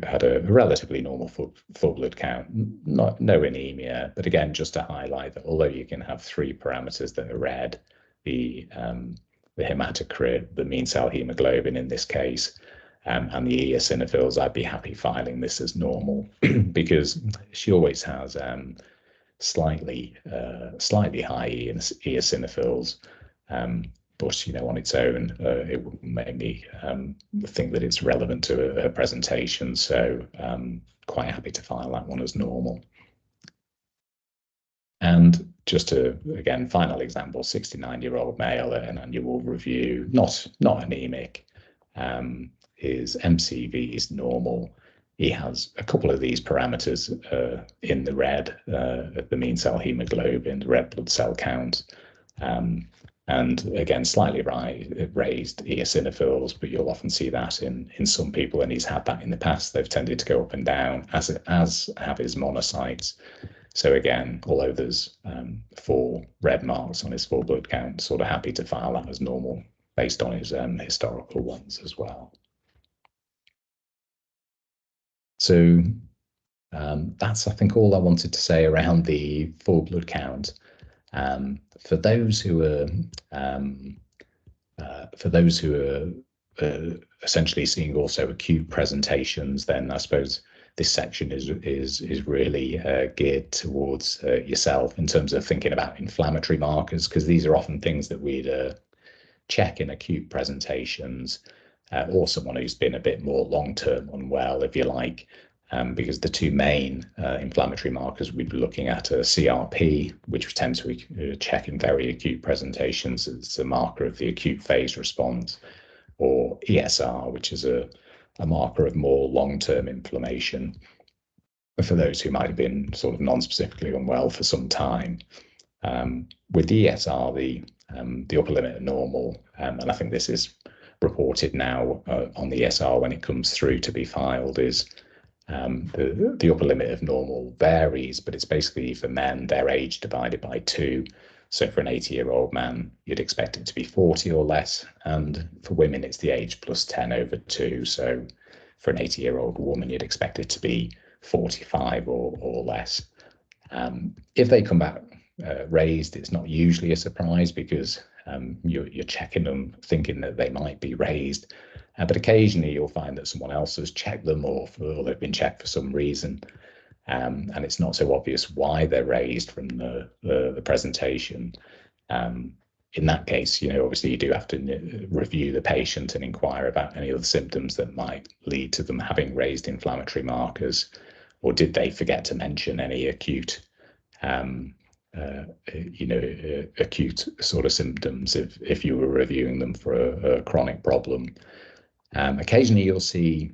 had a relatively normal full blood count, no anemia. But again, just to highlight that although you can have 3 parameters that are red, the hematocrit, the mean cell hemoglobin in this case, and the eosinophils, I'd be happy filing this as normal because she always has slightly high eosinophils. But on its own, it wouldn't make me think that it's relevant to her presentation. So quite happy to file that one as normal. And just to, again, final example, 69-year-old male at an annual review, not anemic. His MCV is normal. He has a couple of these parameters in the red, the mean cell hemoglobin, the red blood cell count, and again, slightly raised eosinophils, but you'll often see that in some people, and he's had that in the past. They've tended to go up and down, as have his monocytes. So again, although there's 4 red marks on his full blood count, sort of happy to file that as normal based on his historical ones as well. So that's, I think, all I wanted to say around the full blood count. For those who are essentially seeing also acute presentations, then I suppose this section is really geared towards yourself in terms of thinking about inflammatory markers, because these are often things that we'd check in acute presentations, or someone who's been a bit more long-term unwell, if you like. Because the 2 main inflammatory markers we'd be looking at are CRP, which we tend to check in very acute presentations. It's a marker of the acute phase response, or ESR, which is a marker of more long-term inflammation. for those who might have been sort of non-specifically unwell for some time. With the ESR, the upper limit of normal, and I think this is reported now on the ESR when it comes through to be filed, is the upper limit of normal varies, but it's basically for men, their age divided by 2. So for an 80-year-old man, you'd expect it to be 40 or less. And for women, it's the age plus 10 over 2. So for an 80-year-old woman, you'd expect it to be 45 or less. If they come back raised, it's not usually a surprise because you're checking them thinking that they might be raised. But occasionally you'll find that someone else has checked them or they've been checked for some reason. And it's not so obvious why they're raised from the presentation. In that case, obviously you do have to review the patient and inquire about any other symptoms that might lead to them having raised inflammatory markers, or did they forget to mention any acute acute sort of symptoms if you were reviewing them for a chronic problem. Occasionally you'll see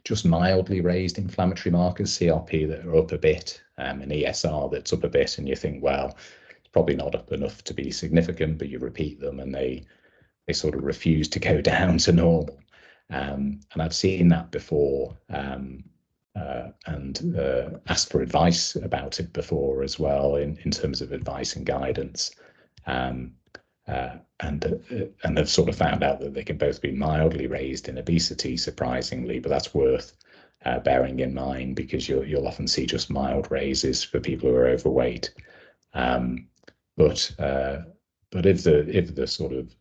just mildly raised inflammatory markers, CRP, that are up a bit, an ESR that's up a bit, and you think, well, it's probably not up enough to be significant, but you repeat them and they sort of refuse to go down to normal. And I've seen that before, and asked for advice about it before as well, in terms of advice and guidance. And they've sort of found out that they can both be mildly raised in obesity, surprisingly, but that's worth bearing in mind, because you'll often see just mild raises for people who are overweight. But if they're sort of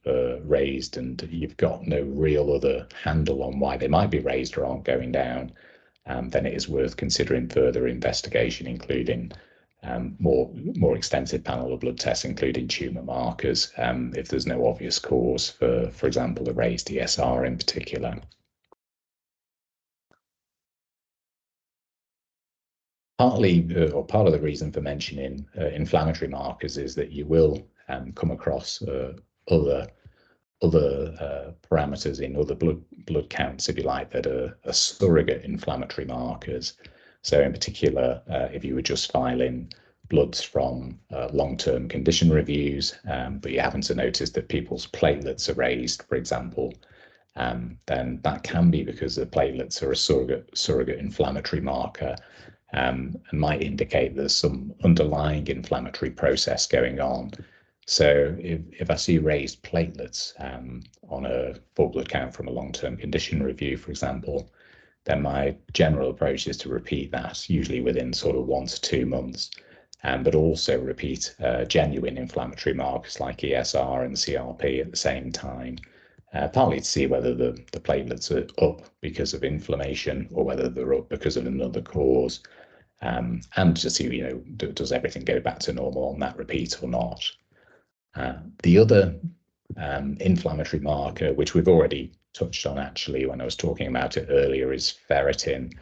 raised and you've got no real other handle on why they might be raised or aren't going down, then it is worth considering further investigation, including more extensive panel of blood tests, including tumour markers, if there's no obvious cause for example, a raised ESR in particular. Partly, or part of the reason for mentioning inflammatory markers is that you will come across other parameters in other blood counts, if you like, that are surrogate inflammatory markers. So in particular, if you were just filing bloods from long-term condition reviews, but you happen to notice that people's platelets are raised, for example, then that can be because the platelets are a surrogate inflammatory marker, and might indicate there's some underlying inflammatory process going on. So if I see raised platelets on a full blood count from a long-term condition review, for example, then my general approach is to repeat that, usually within sort of 1 to 2 months, but also repeat genuine inflammatory markers like ESR and CRP at the same time, partly to see whether the platelets are up because of inflammation or whether they're up because of another cause, and to see, does everything go back to normal on that repeat or not. The other inflammatory marker, which we've already touched on actually when I was talking about it earlier, is ferritin.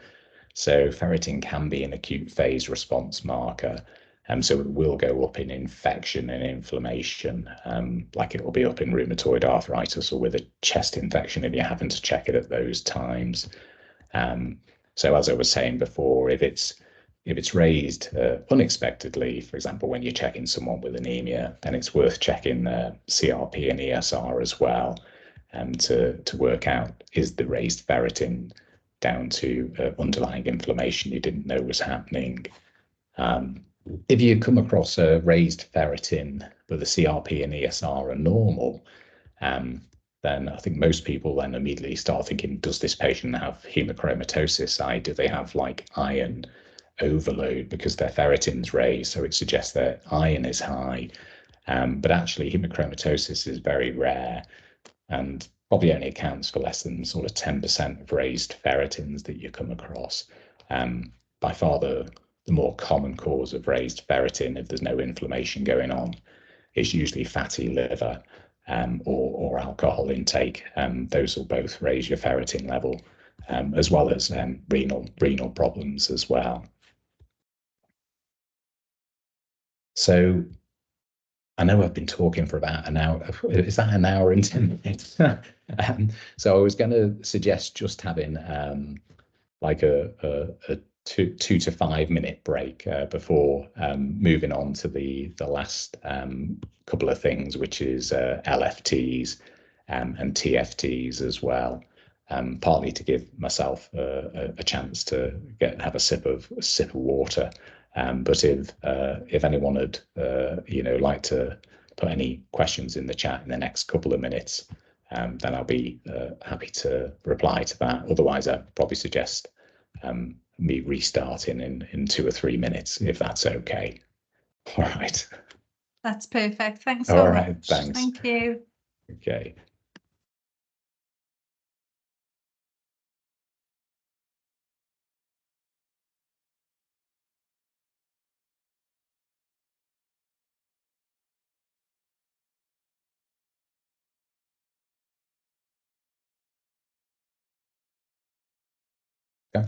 So ferritin can be an acute phase response marker, so it will go up in infection and inflammation, like it will be up in rheumatoid arthritis or with a chest infection if you happen to check it at those times. So as I was saying before, if it's raised unexpectedly, for example, when you're checking someone with anemia, then it's worth checking CRP and ESR as well, to work out, is the raised ferritin down to underlying inflammation you didn't know was happening. If you come across a raised ferritin but the CRP and ESR are normal, then I think most people then immediately start thinking, does this patient have hemochromatosis? Do they have like iron overload because their ferritin's raised? So it suggests that iron is high. But actually hemochromatosis is very rare and probably only accounts for less than sort of 10% of raised ferritins that you come across. By far the more common cause of raised ferritin, if there's no inflammation going on, is usually fatty liver or alcohol intake. Those will both raise your ferritin level, as well as renal problems as well. So I know I've been talking for about an hour. Is that an hour and 10 minutes? So I was going to suggest just having like a 2 to 5 minute break before moving on to the last couple of things, which is LFTs and TFTs as well. Partly to give myself a chance to have a sip of water. But if anyone would like to put any questions in the chat in the next couple of minutes, then I'll be happy to reply to that. Otherwise, I'd probably suggest me restarting in 2 or 3 minutes, if that's okay. All right. That's perfect. Thanks so much. All right, thanks. Thank you. Okay.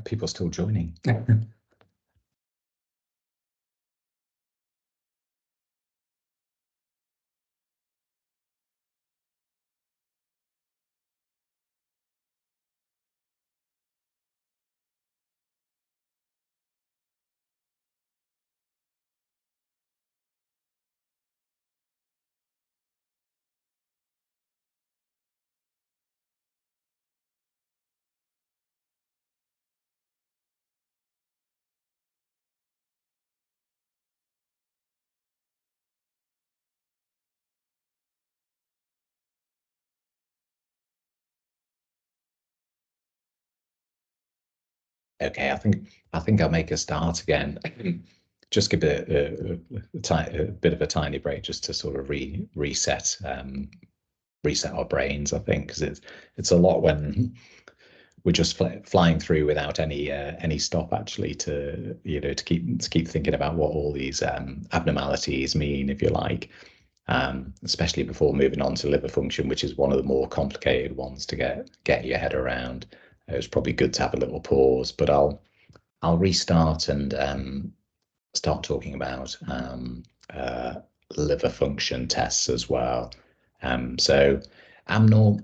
People still joining. Okay, I think I'll make a start again. Just give it a bit of a tiny break just to sort of reset our brains, I think, because it's a lot when we're just flying through without any stop, actually, to keep thinking about what all these abnormalities mean, if you like, especially before moving on to liver function, which is one of the more complicated ones to get your head around. It's probably good to have a little pause, but I'll restart and start talking about liver function tests as well. So abnormal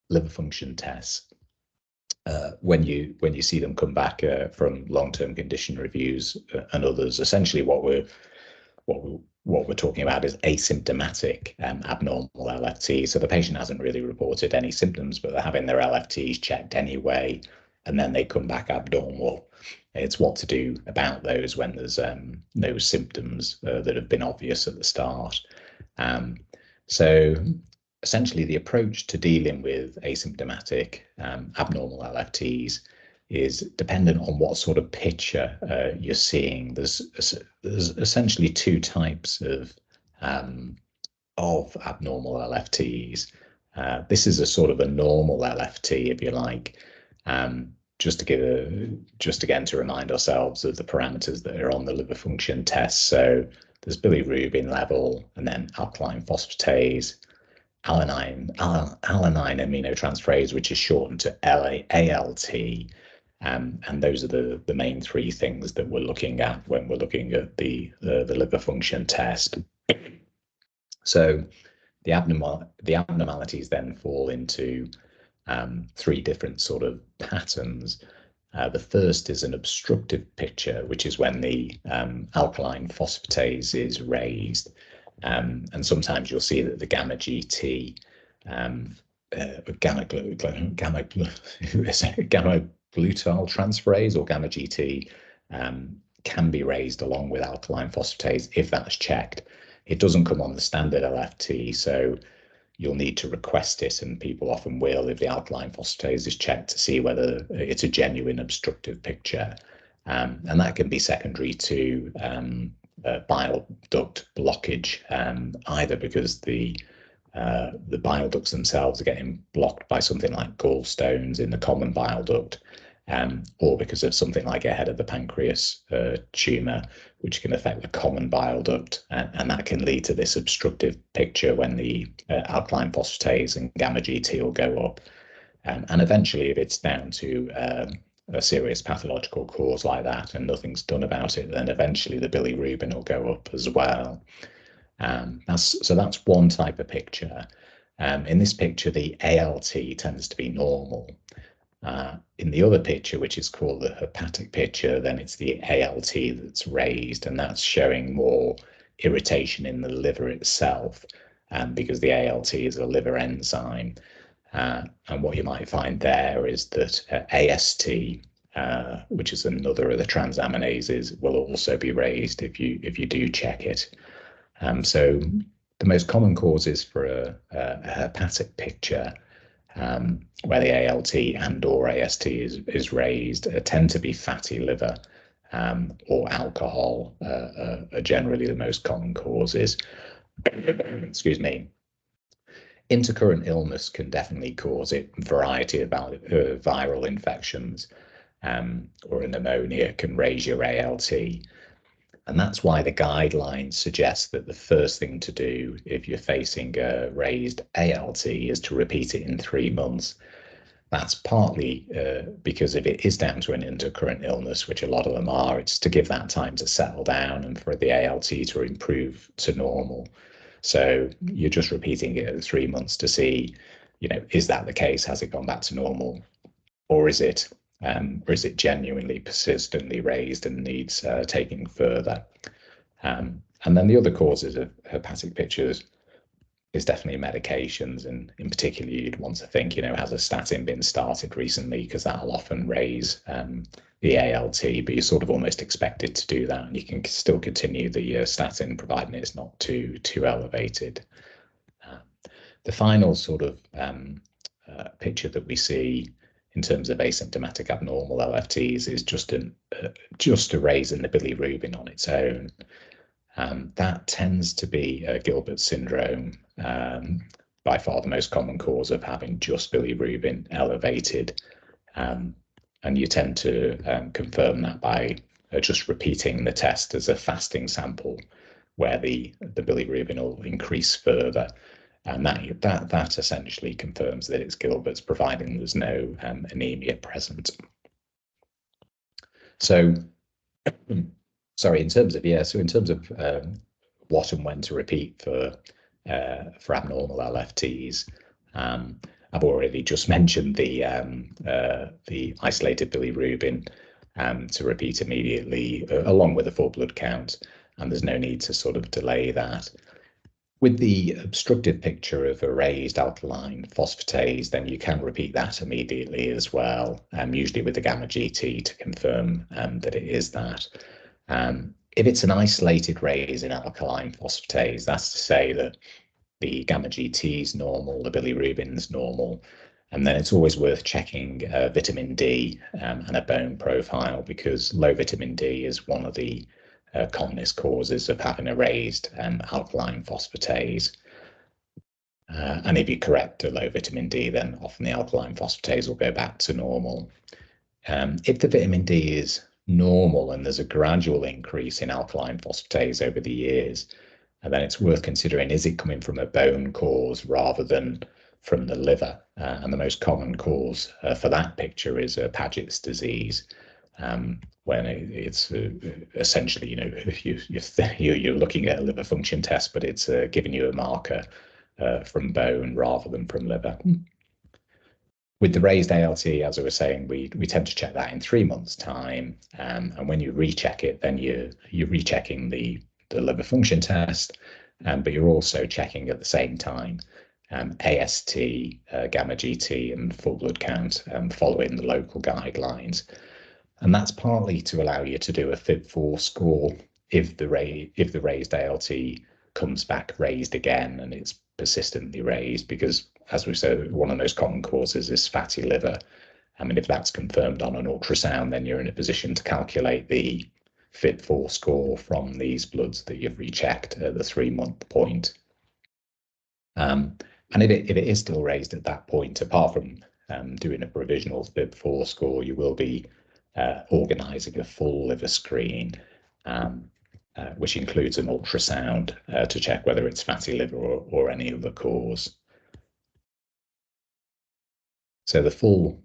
liver function tests, when you see them come back from long-term condition reviews and others, essentially what we're talking about is asymptomatic abnormal LFT. So the patient hasn't really reported any symptoms, but they're having their LFTs checked anyway, and then they come back abnormal. It's what to do about those when there's no symptoms that have been obvious at the start. So essentially, the approach to dealing with asymptomatic abnormal LFTs is dependent on what sort of picture you're seeing. There's essentially 2 types of abnormal LFTs. This is a sort of a normal LFT, if you like. Just again to remind ourselves of the parameters that are on the liver function test. So there's bilirubin level, and then alkaline phosphatase, alanine aminotransferase, which is shortened to ALT. And those are the main 3 things that we're looking at when we're looking at the liver function test. So the abnormalities then fall into 3 different sort of patterns. The first is an obstructive picture, which is when the alkaline phosphatase is raised. And sometimes you'll see that the gamma GT, gamma glutyl transferase, or gamma GT, can be raised along with alkaline phosphatase if that's checked. It doesn't come on the standard LFT, so you'll need to request it, and people often will if the alkaline phosphatase is checked to see whether it's a genuine obstructive picture. And that can be secondary to bile duct blockage, either because the bile ducts themselves are getting blocked by something like gallstones in the common bile duct, or because of something like a head of the pancreas tumor, which can affect the common bile duct, and that can lead to this obstructive picture when the alkaline phosphatase and gamma GT will go up. And eventually, if it's down to a serious pathological cause like that and nothing's done about it, then eventually the bilirubin will go up as well. So that's one type of picture. In this picture, the ALT tends to be normal. In the other picture, which is called the hepatic picture, then it's the ALT that's raised, and that's showing more irritation in the liver itself, because the ALT is a liver enzyme. And what you might find there is that AST, which is another of the transaminases, will also be raised if you do check it. So the most common causes for a hepatic picture, where the ALT and or AST is raised, tend to be fatty liver, or alcohol, are generally the most common causes. Excuse me. Intercurrent illness can definitely cause it. A variety of viral infections, or a pneumonia can raise your ALT. And that's why the guidelines suggest that the first thing to do if you're facing a raised ALT is to repeat it in 3 months. That's partly because if it is down to an intercurrent illness, which a lot of them are, it's to give that time to settle down and for the ALT to improve to normal. So you're just repeating it at 3 months to see, is that the case? Has it gone back to normal? Or is it genuinely persistently raised and needs taking further? And then the other causes of hepatic pictures is definitely medications, and in particular, you'd want to think, has a statin been started recently? Because that'll often raise the ALT, but you're sort of almost expected to do that, and you can still continue the statin providing it's not too elevated. The final sort of picture that we see in terms of asymptomatic abnormal LFTs is just a raise in the bilirubin on its own. That tends to be Gilbert syndrome, by far the most common cause of having just bilirubin elevated. And you tend to confirm that by just repeating the test as a fasting sample, where the bilirubin will increase further. And that essentially confirms that it's Gilbert's, providing there's no anemia present. So, sorry, in terms of what and when to repeat for abnormal LFTs, I've already just mentioned the isolated bilirubin to repeat immediately, along with a full blood count, and there's no need to sort of delay that. With the obstructive picture of a raised alkaline phosphatase, then you can repeat that immediately as well, usually with the gamma GT to confirm that it is that. If it's an isolated raise in alkaline phosphatase, that's to say that the gamma GT is normal, the bilirubin is normal, and then it's always worth checking vitamin D and a bone profile, because low vitamin D is one of the commonest causes of having a raised alkaline phosphatase. And if you correct a low vitamin D, then often the alkaline phosphatase will go back to normal. If the vitamin D is normal and there's a gradual increase in alkaline phosphatase over the years, and then it's worth considering, is it coming from a bone cause rather than from the liver? And the most common cause for that picture is Paget's disease, when it's essentially, you're looking at a liver function test, but it's giving you a marker from bone rather than from liver. With the raised ALT, as I was saying, we tend to check that in 3 months' time, and when you recheck it, then you're rechecking the liver function test, but you're also checking at the same time AST, gamma GT, and full blood count, following the local guidelines. And that's partly to allow you to do a FIB4 score if the raised ALT comes back raised again and it's persistently raised, because, as we said, one of the most common causes is fatty liver. I mean, if that's confirmed on an ultrasound, then you're in a position to calculate the FIB4 score from these bloods that you've rechecked at the 3-month point. And if it is still raised at that point, apart from doing a provisional FIB4 score, you will be organising a full liver screen, which includes an ultrasound to check whether it's fatty liver or any other cause. So the full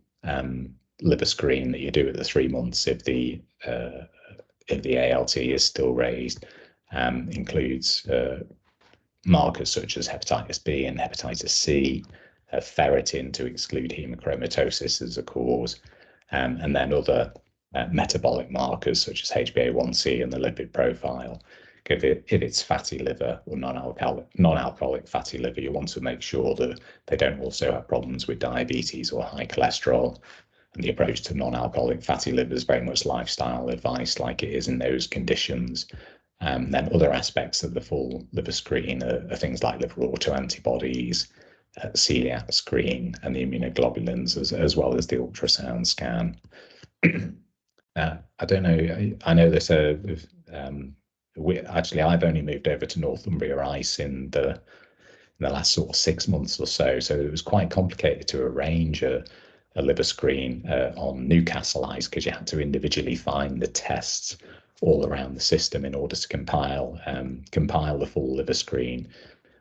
liver screen that you do at the 3 months, if the ALT is still raised, includes markers such as hepatitis B and hepatitis C, ferritin to exclude hemochromatosis as a cause, and then other metabolic markers such as HbA1c and the lipid profile. If it's fatty liver or non-alcoholic fatty liver, you want to make sure that they don't also have problems with diabetes or high cholesterol. And the approach to non-alcoholic fatty liver is very much lifestyle advice, like it is in those conditions. Then other aspects of the full liver screen are things like liver autoantibodies, celiac screen, and the immunoglobulins, as well as the ultrasound scan. I don't know. I know that I've only moved over to Northumbria ICE in the last sort of 6 months or so. So it was quite complicated to arrange a liver screen on Newcastle ICE because you had to individually find the tests all around the system in order to compile the full liver screen.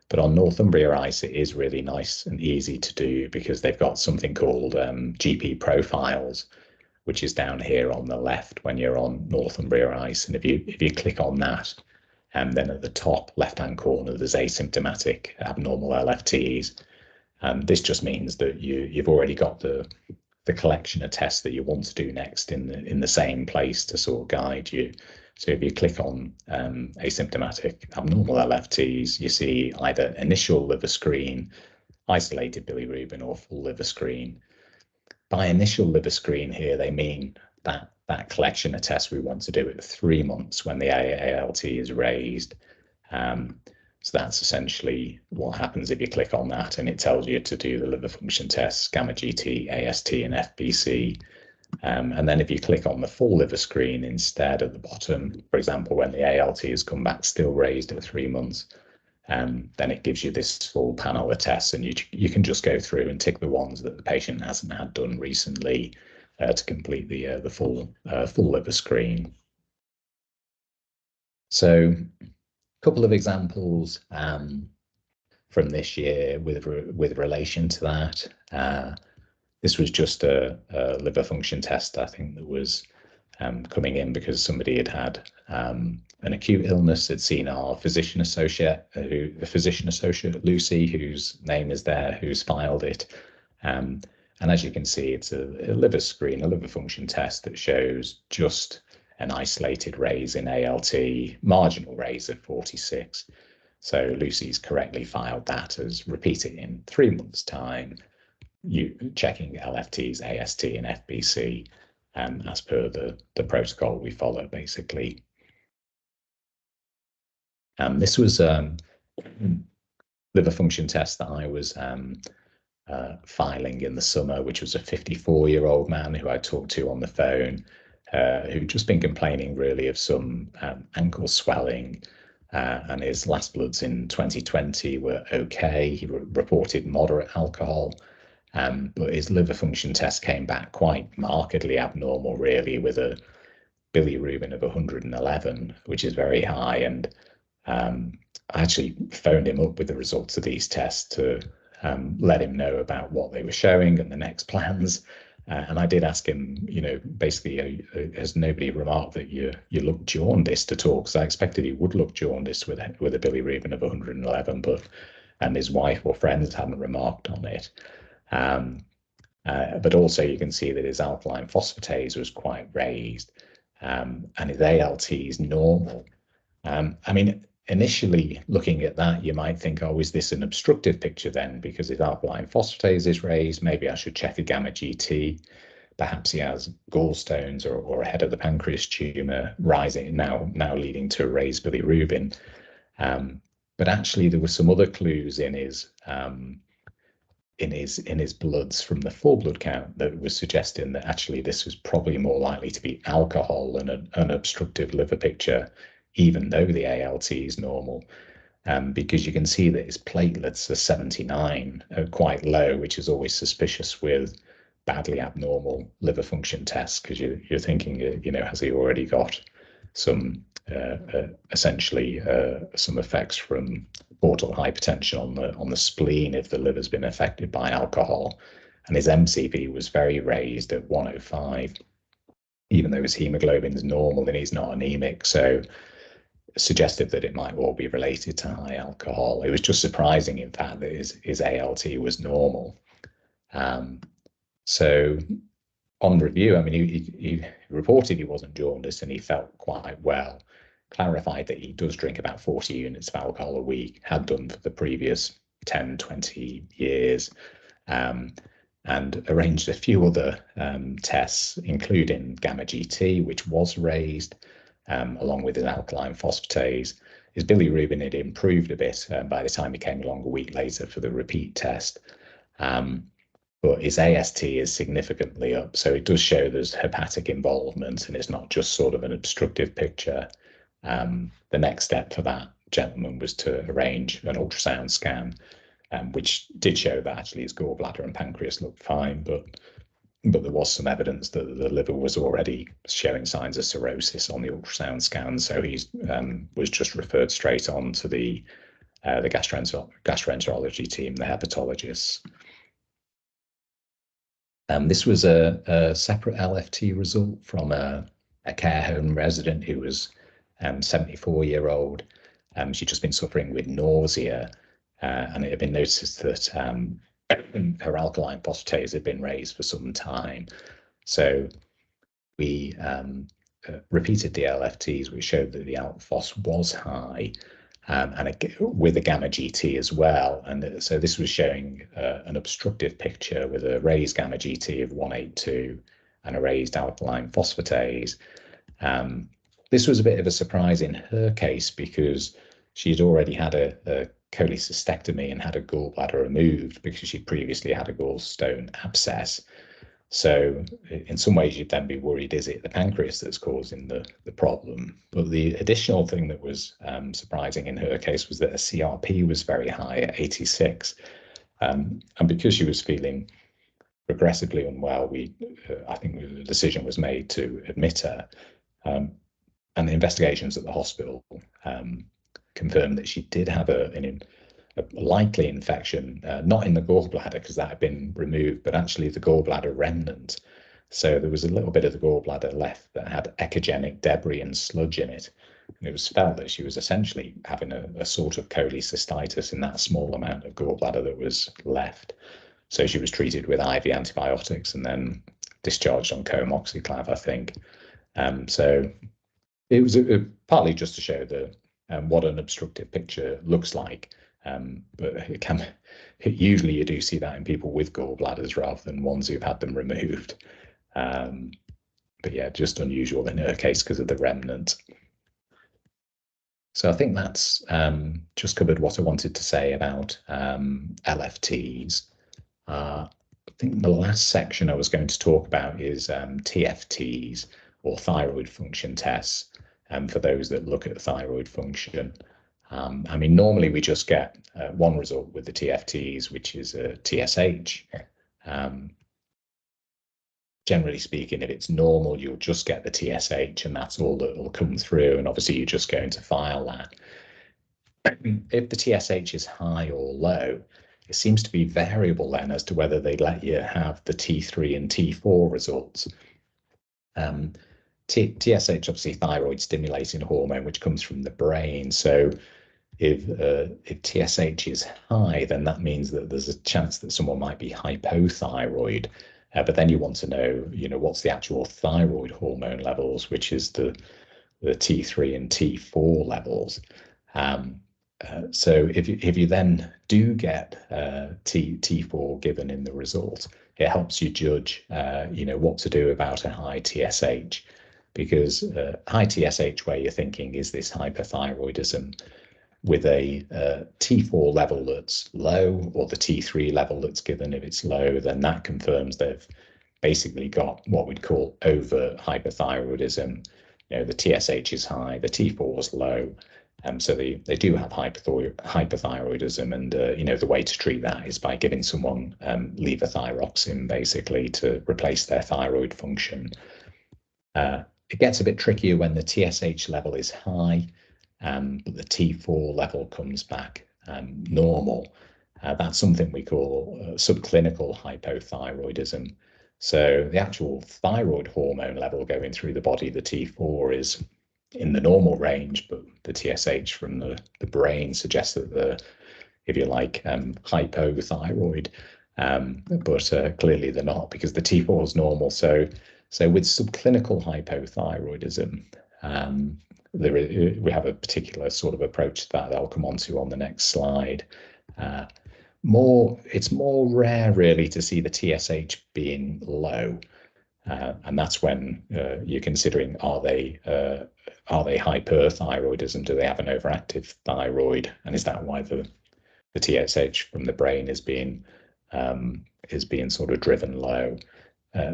But on Northumbria ICE, it is really nice and easy to do because they've got something called GP profiles, which is down here on the left when you're on Northumbria ICE. And if you click on that, and then at the top left-hand corner, there's asymptomatic abnormal LFTs. This just means that you've already got the collection of tests that you want to do next in the same place to sort of guide you. So if you click on asymptomatic abnormal LFTs, you see either initial liver screen, isolated bilirubin, or full liver screen. By initial liver screen here, they mean that collection of tests we want to do at 3 months when the ALT is raised. So that's essentially what happens if you click on that, and it tells you to do the liver function tests, gamma GT, AST, and FBC. And then if you click on the full liver screen instead at the bottom, for example, when the ALT has come back still raised at 3 months, then it gives you this full panel of tests, and you can just go through and tick the ones that the patient hasn't had done recently to complete the full liver screen. So a couple of examples from this year with relation to that. This was just a liver function test, I think, that was coming in because somebody had an acute illness. Had seen our physician associate, Lucy, whose name is there, who's filed it. And as you can see, it's a liver screen, a liver function test that shows just an isolated raise in ALT, marginal raise of 46. So Lucy's correctly filed that as repeat it in 3 months' time, you checking LFTs, AST, and FBC as per the protocol we follow, basically. This was liver function test that I was filing in the summer, which was a 54-year-old man who I talked to on the phone, who'd just been complaining really of some ankle swelling, and his last bloods in 2020 were okay. He reported moderate alcohol, but his liver function test came back quite markedly abnormal, really, with a bilirubin of 111, which is very high. And I actually phoned him up with the results of these tests to let him know about what they were showing and the next plans. And I did ask him, basically, has nobody remarked that you look jaundiced at all? Because I expected he would look jaundiced with a bilirubin of 111, and his wife or friends hadn't remarked on it. But also you can see that his alkaline phosphatase was quite raised, and his ALT is normal. I mean, initially looking at that, you might think, oh, is this an obstructive picture then? Because his alkaline phosphatase is raised, maybe I should check a gamma GT. Perhaps he has gallstones or a head of the pancreas tumor rising, now leading to a raised bilirubin. But actually there were some other clues in his bloods from the full blood count that was suggesting that actually this was probably more likely to be alcohol than an obstructive liver picture, even though the ALT is normal, because you can see that his platelets are 79, quite low, which is always suspicious with badly abnormal liver function tests, because you're thinking, has he already got some essentially some effects from portal hypertension on the spleen if the liver's been affected by alcohol. And his MCV was very raised at 105, even though his hemoglobin is normal and he's not anemic. So suggestive that it might all be related to high alcohol. It was just surprising, in fact, that his ALT was normal. So on review, I mean, he reported he wasn't jaundiced and he felt quite well, clarified that he does drink about 40 units of alcohol a week, had done for the previous 10, 20 years, and arranged a few other tests, including gamma GT, which was raised, along with an alkaline phosphatase. His bilirubin had improved a bit by the time he came along a week later for the repeat test. But his AST is significantly up, so it does show there's hepatic involvement and it's not just sort of an obstructive picture. The next step for that gentleman was to arrange an ultrasound scan, which did show that actually his gallbladder and pancreas looked fine, but there was some evidence that the liver was already showing signs of cirrhosis on the ultrasound scan, so he was just referred straight on to the gastroenterology team, the hepatologists. This was a separate LFT result from a care home resident who was 74-year-old. She'd just been suffering with nausea, and it had been noticed that her alkaline phosphatase had been raised for some time. So we repeated the LFTs, which showed that the alk phos was high, and with a gamma GT as well. And so this was showing an obstructive picture with a raised gamma GT of 182 and a raised alkaline phosphatase. This was a bit of a surprise in her case because she had already had a cholecystectomy and had a gallbladder removed because she previously had a gallstone abscess. So in some ways you'd then be worried, is it the pancreas that's causing the problem? But the additional thing that was surprising in her case was that her CRP was very high at 86. And because she was feeling progressively unwell, I think the decision was made to admit her. And the investigations at the hospital confirmed that she did have a likely infection, not in the gallbladder because that had been removed, but actually the gallbladder remnant. So there was a little bit of the gallbladder left that had echogenic debris and sludge in it. And it was felt that she was essentially having a sort of cholecystitis in that small amount of gallbladder that was left. So she was treated with IV antibiotics and then discharged on comoxiclav, I think. So it was partly just to show what an obstructive picture looks like. But usually you do see that in people with gallbladders rather than ones who've had them removed. But yeah, just unusual in her case because of the remnant. So I think that's just covered what I wanted to say about LFTs. I think the last section I was going to talk about is TFTs, or thyroid function tests, for those that look at thyroid function. I mean, normally we just get one result with the TFTs, which is a TSH. Generally speaking, if it's normal, you'll just get the TSH and that's all that will come through. And obviously you're just going to file that. If the TSH is high or low, it seems to be variable then as to whether they let you have the T3 and T4 results. TSH, obviously thyroid stimulating hormone, which comes from the brain. So if TSH is high, then that means that there's a chance that someone might be hypothyroid. But then you want to know, what's the actual thyroid hormone levels, which is the T3 and T4 levels. So if you then do get T4 given in the result, it helps you judge, what to do about a high TSH, because high TSH where you're thinking, is this hyperthyroidism, with a T4 level that's low or the T3 level that's given, if it's low, then that confirms they've basically got what we'd call over hyperthyroidism. The TSH is high, the T4 is low. So they do have hyperthyroidism, and the way to treat that is by giving someone levothyroxine, basically, to replace their thyroid function. It gets a bit trickier when the TSH level is high, but the T4 level comes back normal. That's something we call subclinical hypothyroidism. So the actual thyroid hormone level going through the body, the T4, is in the normal range, but the TSH from the brain suggests that if you like, hypothyroid. but clearly they're not, because the T4 is normal. So with subclinical hypothyroidism, we have a particular sort of approach to that I'll come on to on the next slide. It's more rare really to see the TSH being low, and that's when you're considering, are they hyperthyroidism? Do they have an overactive thyroid, and is that why the TSH from the brain is being sort of driven low?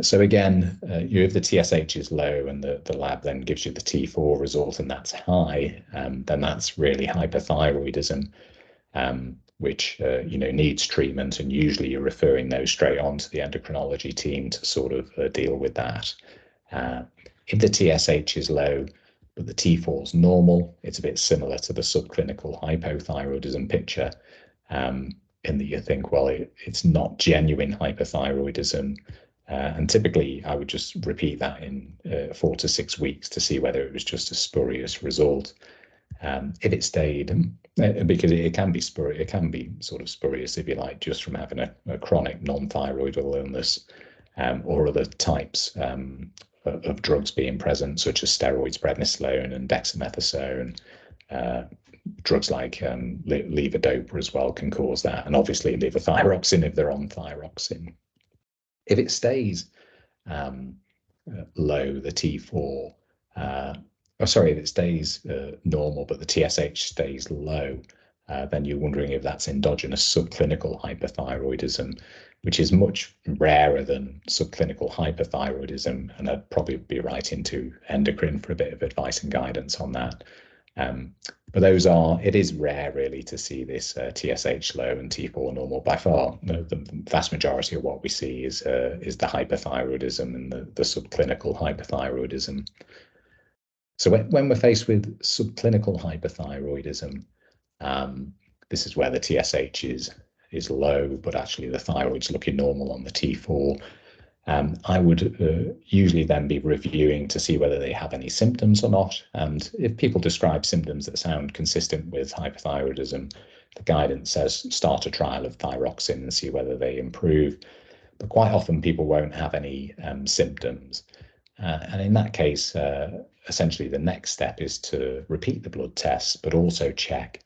So again, if the TSH is low and the lab then gives you the T4 result and that's high, then that's really hyperthyroidism, which needs treatment, and usually you're referring those straight on to the endocrinology team to sort of deal with that. If the TSH is low but the T4 is normal, it's a bit similar to the subclinical hypothyroidism picture, in that you think, well, it's not genuine hypothyroidism. And typically I would just repeat that in 4 to 6 weeks to see whether it was just a spurious result. If it stayed, because it can be spurious, it can be sort of spurious, if you like, just from having a chronic non-thyroidal illness, or other types of drugs being present, such as steroids, prednisolone and dexamethasone. Drugs like levodopa as well can cause that, and obviously levothyroxine if they're on thyroxine. If it stays low, the T4, if it stays normal but the TSH stays low, then you're wondering if that's endogenous subclinical hypothyroidism, which is much rarer than subclinical hyperthyroidism, and I'd probably be writing to endocrine for a bit of advice and guidance on that. But it is rare really to see this TSH low and T4 normal. By far, the vast majority of what we see is the hyperthyroidism and the subclinical hyperthyroidism. So when we're faced with subclinical hyperthyroidism, this is where the TSH is low, but actually the thyroid's looking normal on the T4. I would usually then be reviewing to see whether they have any symptoms or not. And if people describe symptoms that sound consistent with hypothyroidism, the guidance says start a trial of thyroxine and see whether they improve. But quite often people won't have any symptoms. And in that case, essentially the next step is to repeat the blood tests, but also check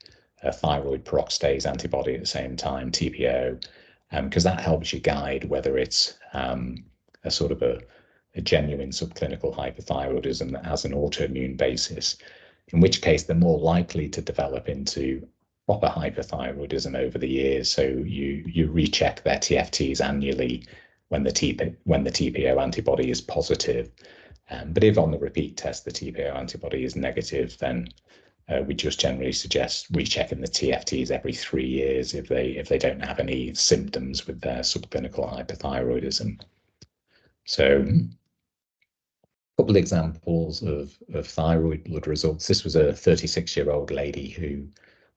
thyroid peroxidase antibody at the same time, TPO, because that helps you guide whether it's a sort of a genuine subclinical hypothyroidism that has an autoimmune basis, in which case they're more likely to develop into proper hypothyroidism over the years. So you recheck their TFTs annually when the TPO antibody is positive. But if on the repeat test the TPO antibody is negative, then we just generally suggest rechecking the TFTs every 3 years if they don't have any symptoms with their subclinical hypothyroidism. So a couple of examples of thyroid blood results. This was a 36-year-old lady who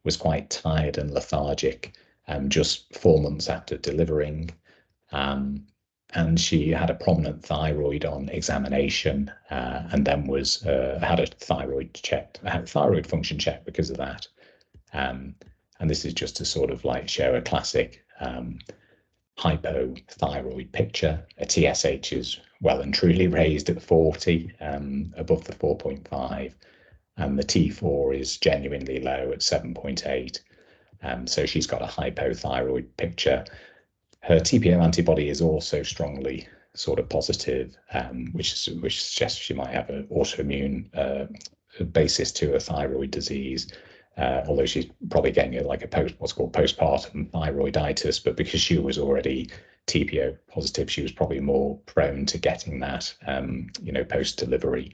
was quite tired and lethargic just 4 months after delivering. And she had a prominent thyroid on examination, and then had a thyroid function check because of that. And this is just to sort of like show a classic hypothyroid picture. A TSH is well and truly raised at 40, above the 4.5, and the T4 is genuinely low at 7.8. So she's got a hypothyroid picture. Her TPO antibody is also strongly sort of positive, which suggests she might have an autoimmune basis to a thyroid disease, although she's probably getting what's called postpartum thyroiditis. But because she was already TPO positive, she was probably more prone to getting that, post-delivery.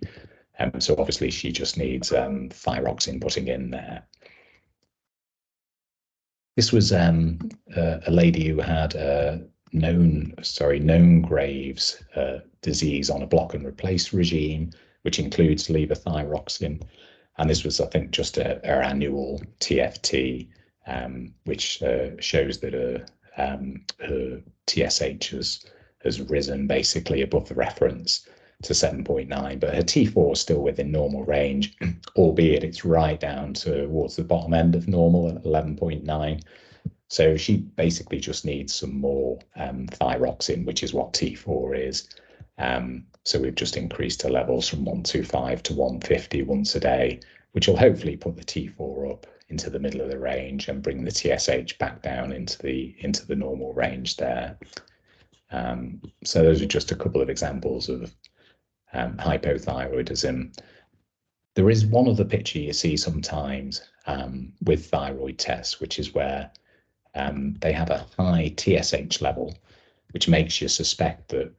So obviously she just needs thyroxine putting in there. This was a lady who had known Graves' disease on a block and replace regime, which includes levothyroxine. And this was, I think, just her annual TFT, which shows that her TSH has risen basically above the reference to 7.9, but her T4 is still within normal range, albeit it's right down towards the bottom end of normal at 11.9. So she basically just needs some more thyroxine, which is what T4 is. So we've just increased her levels from 125 to 150 once a day, which will hopefully put the T4 up into the middle of the range and bring the TSH back down into the normal range there. So those are just a couple of examples of hypothyroidism. There is one other picture you see sometimes with thyroid tests, which is where they have a high TSH level, which makes you suspect that,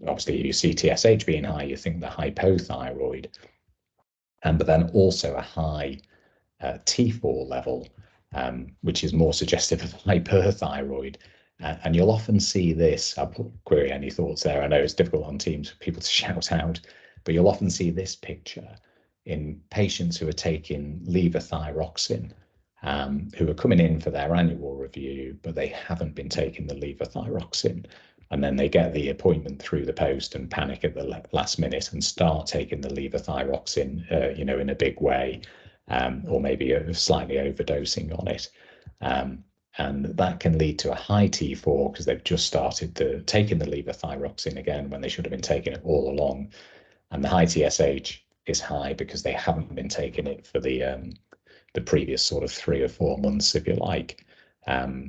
obviously, if you see TSH being high, you think they're hypothyroid, but then also a high T4 level, which is more suggestive of hyperthyroid. And you'll often see this. I'll query any thoughts there. I know it's difficult on Teams for people to shout out, but you'll often see this picture in patients who are taking levothyroxine, who are coming in for their annual review, but they haven't been taking the levothyroxine. And then they get the appointment through the post and panic at the last minute and start taking the levothyroxine, in a big way, or maybe slightly overdosing on it. And that can lead to a high T4 because they've just started taking the levothyroxine again when they should have been taking it all along. And the high TSH is high because they haven't been taking it for the previous sort of 3 or 4 months, if you like.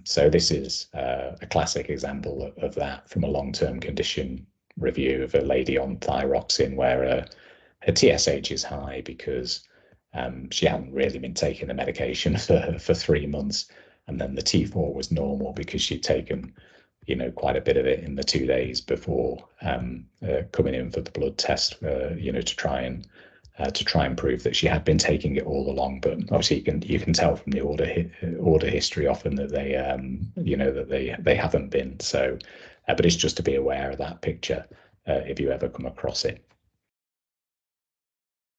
So this is a classic example of that from a long-term condition review of a lady on thyroxine where her TSH is high because she hadn't really been taking the medication for 3 months. And then the T4 was normal because she'd taken, quite a bit of it in the 2 days before coming in for the blood test, to try and prove that she had been taking it all along. But obviously, you can tell from the order history often that they, that they haven't been. So, but it's just to be aware of that picture if you ever come across it.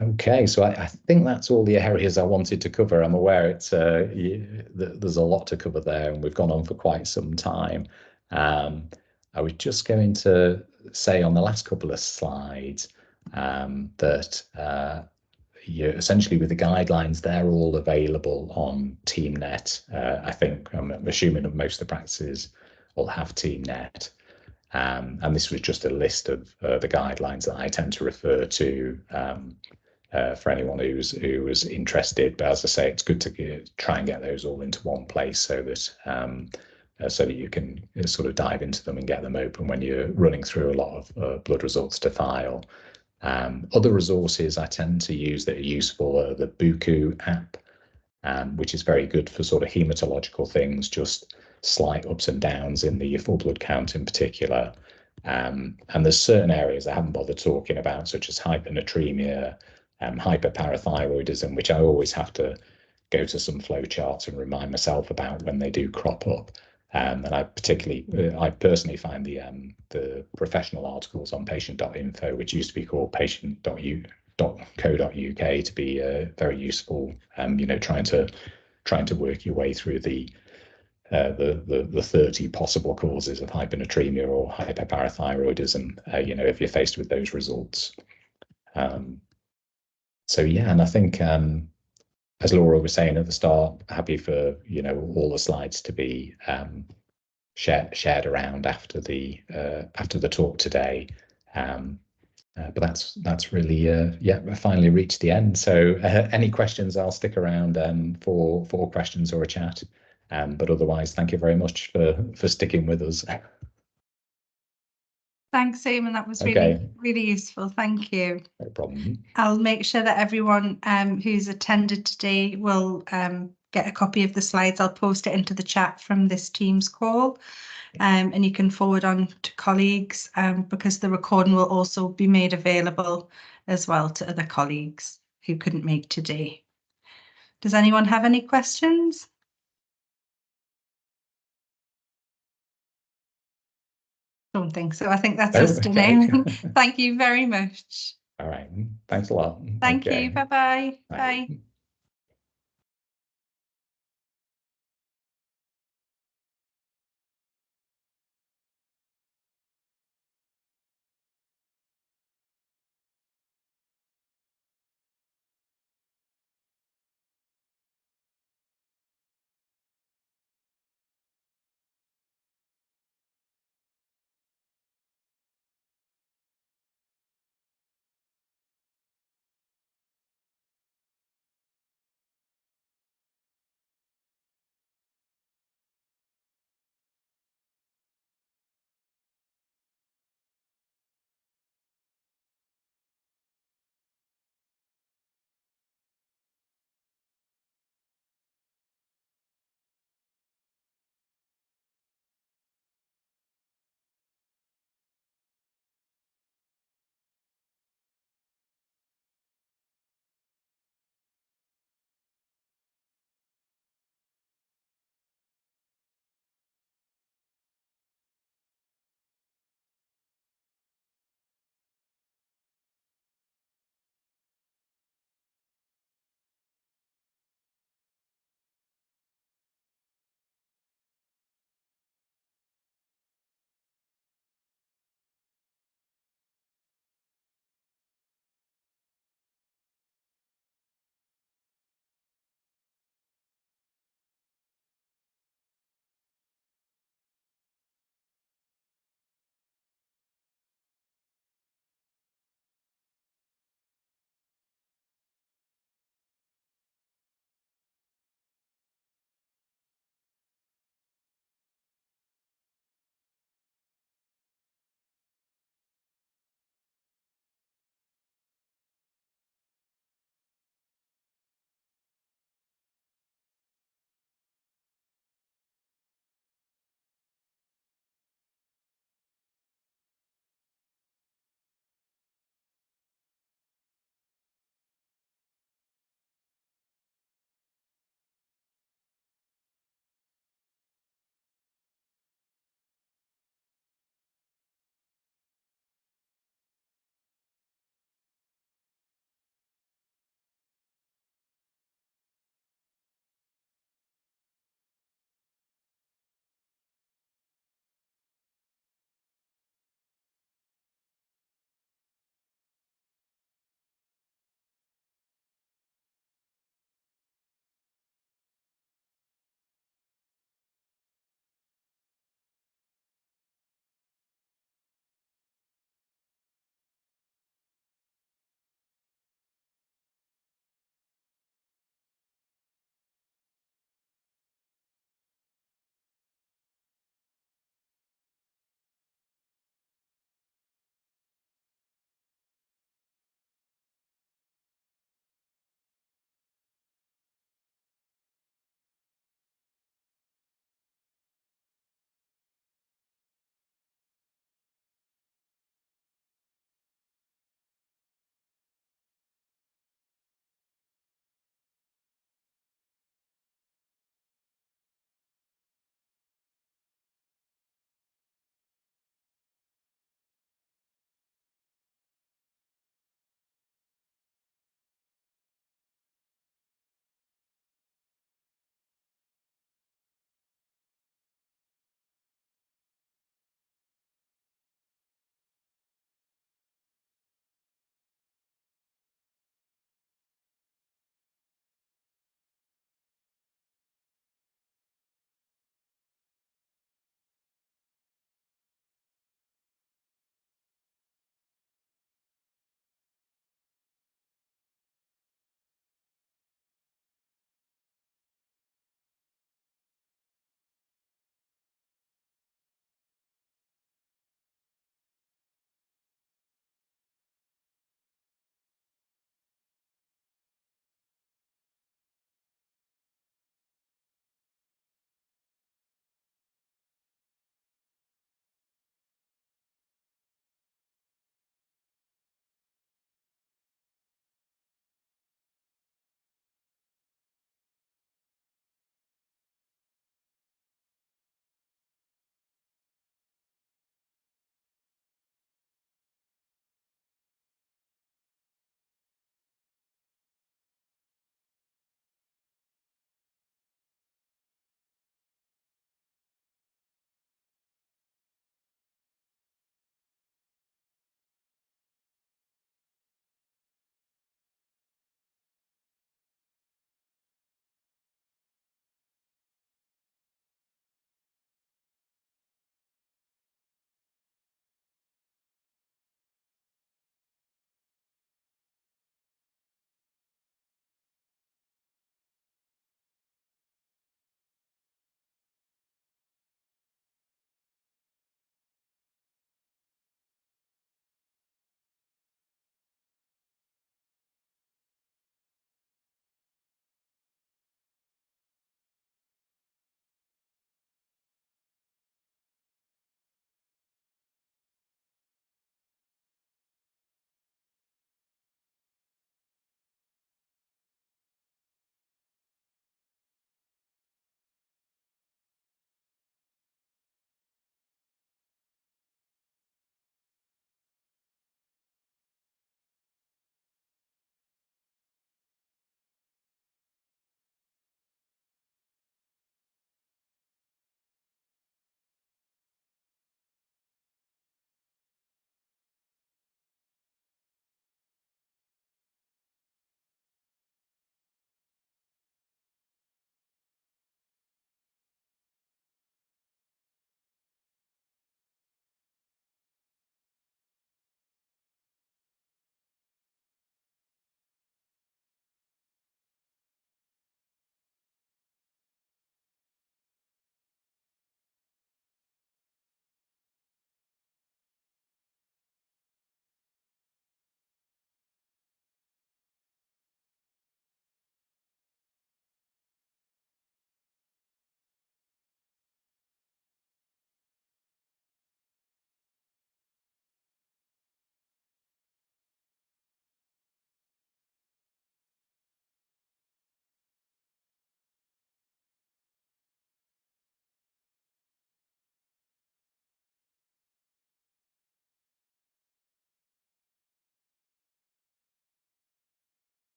Okay, so I think that's all the areas I wanted to cover. I'm aware there's a lot to cover there, and we've gone on for quite some time. I was just going to say on the last couple of slides that essentially with the guidelines, they're all available on TeamNet. I think I'm assuming that most of the practices will have TeamNet. And this was just a list of the guidelines that I tend to refer to for anyone who was interested. But as I say, it's good to try and get those all into one place so that you can sort of dive into them and get them open when you're running through a lot of blood results to file. Other resources I tend to use that are useful are the Buku app, which is very good for sort of hematological things, just slight ups and downs in the full blood count in particular. And there's certain areas I haven't bothered talking about, such as hypernatremia, hyperparathyroidism, which I always have to go to some flow charts and remind myself about when they do crop up. And I personally find the professional articles on patient.info, which used to be called patient.co.uk, to be very useful. Trying to work your way through the 30 possible causes of hypernatremia or hyperparathyroidism, if you're faced with those results. So yeah, and I think as Laura was saying at the start, happy for all the slides to be shared around after the talk today. But that's really I finally reached the end. So any questions, I'll stick around for questions or a chat. But otherwise, thank you very much for sticking with us. Thanks, Eamon. That was really useful. Thank you. No problem. I'll make sure that everyone who's attended today will get a copy of the slides. I'll post it into the chat from this Teams call, and you can forward on to colleagues because the recording will also be made available as well to other colleagues who couldn't make today. Does anyone have any questions? Don't think so. I think that's us done. Thank you very much. All right. Thanks a lot. Thank you. Bye-bye. Bye.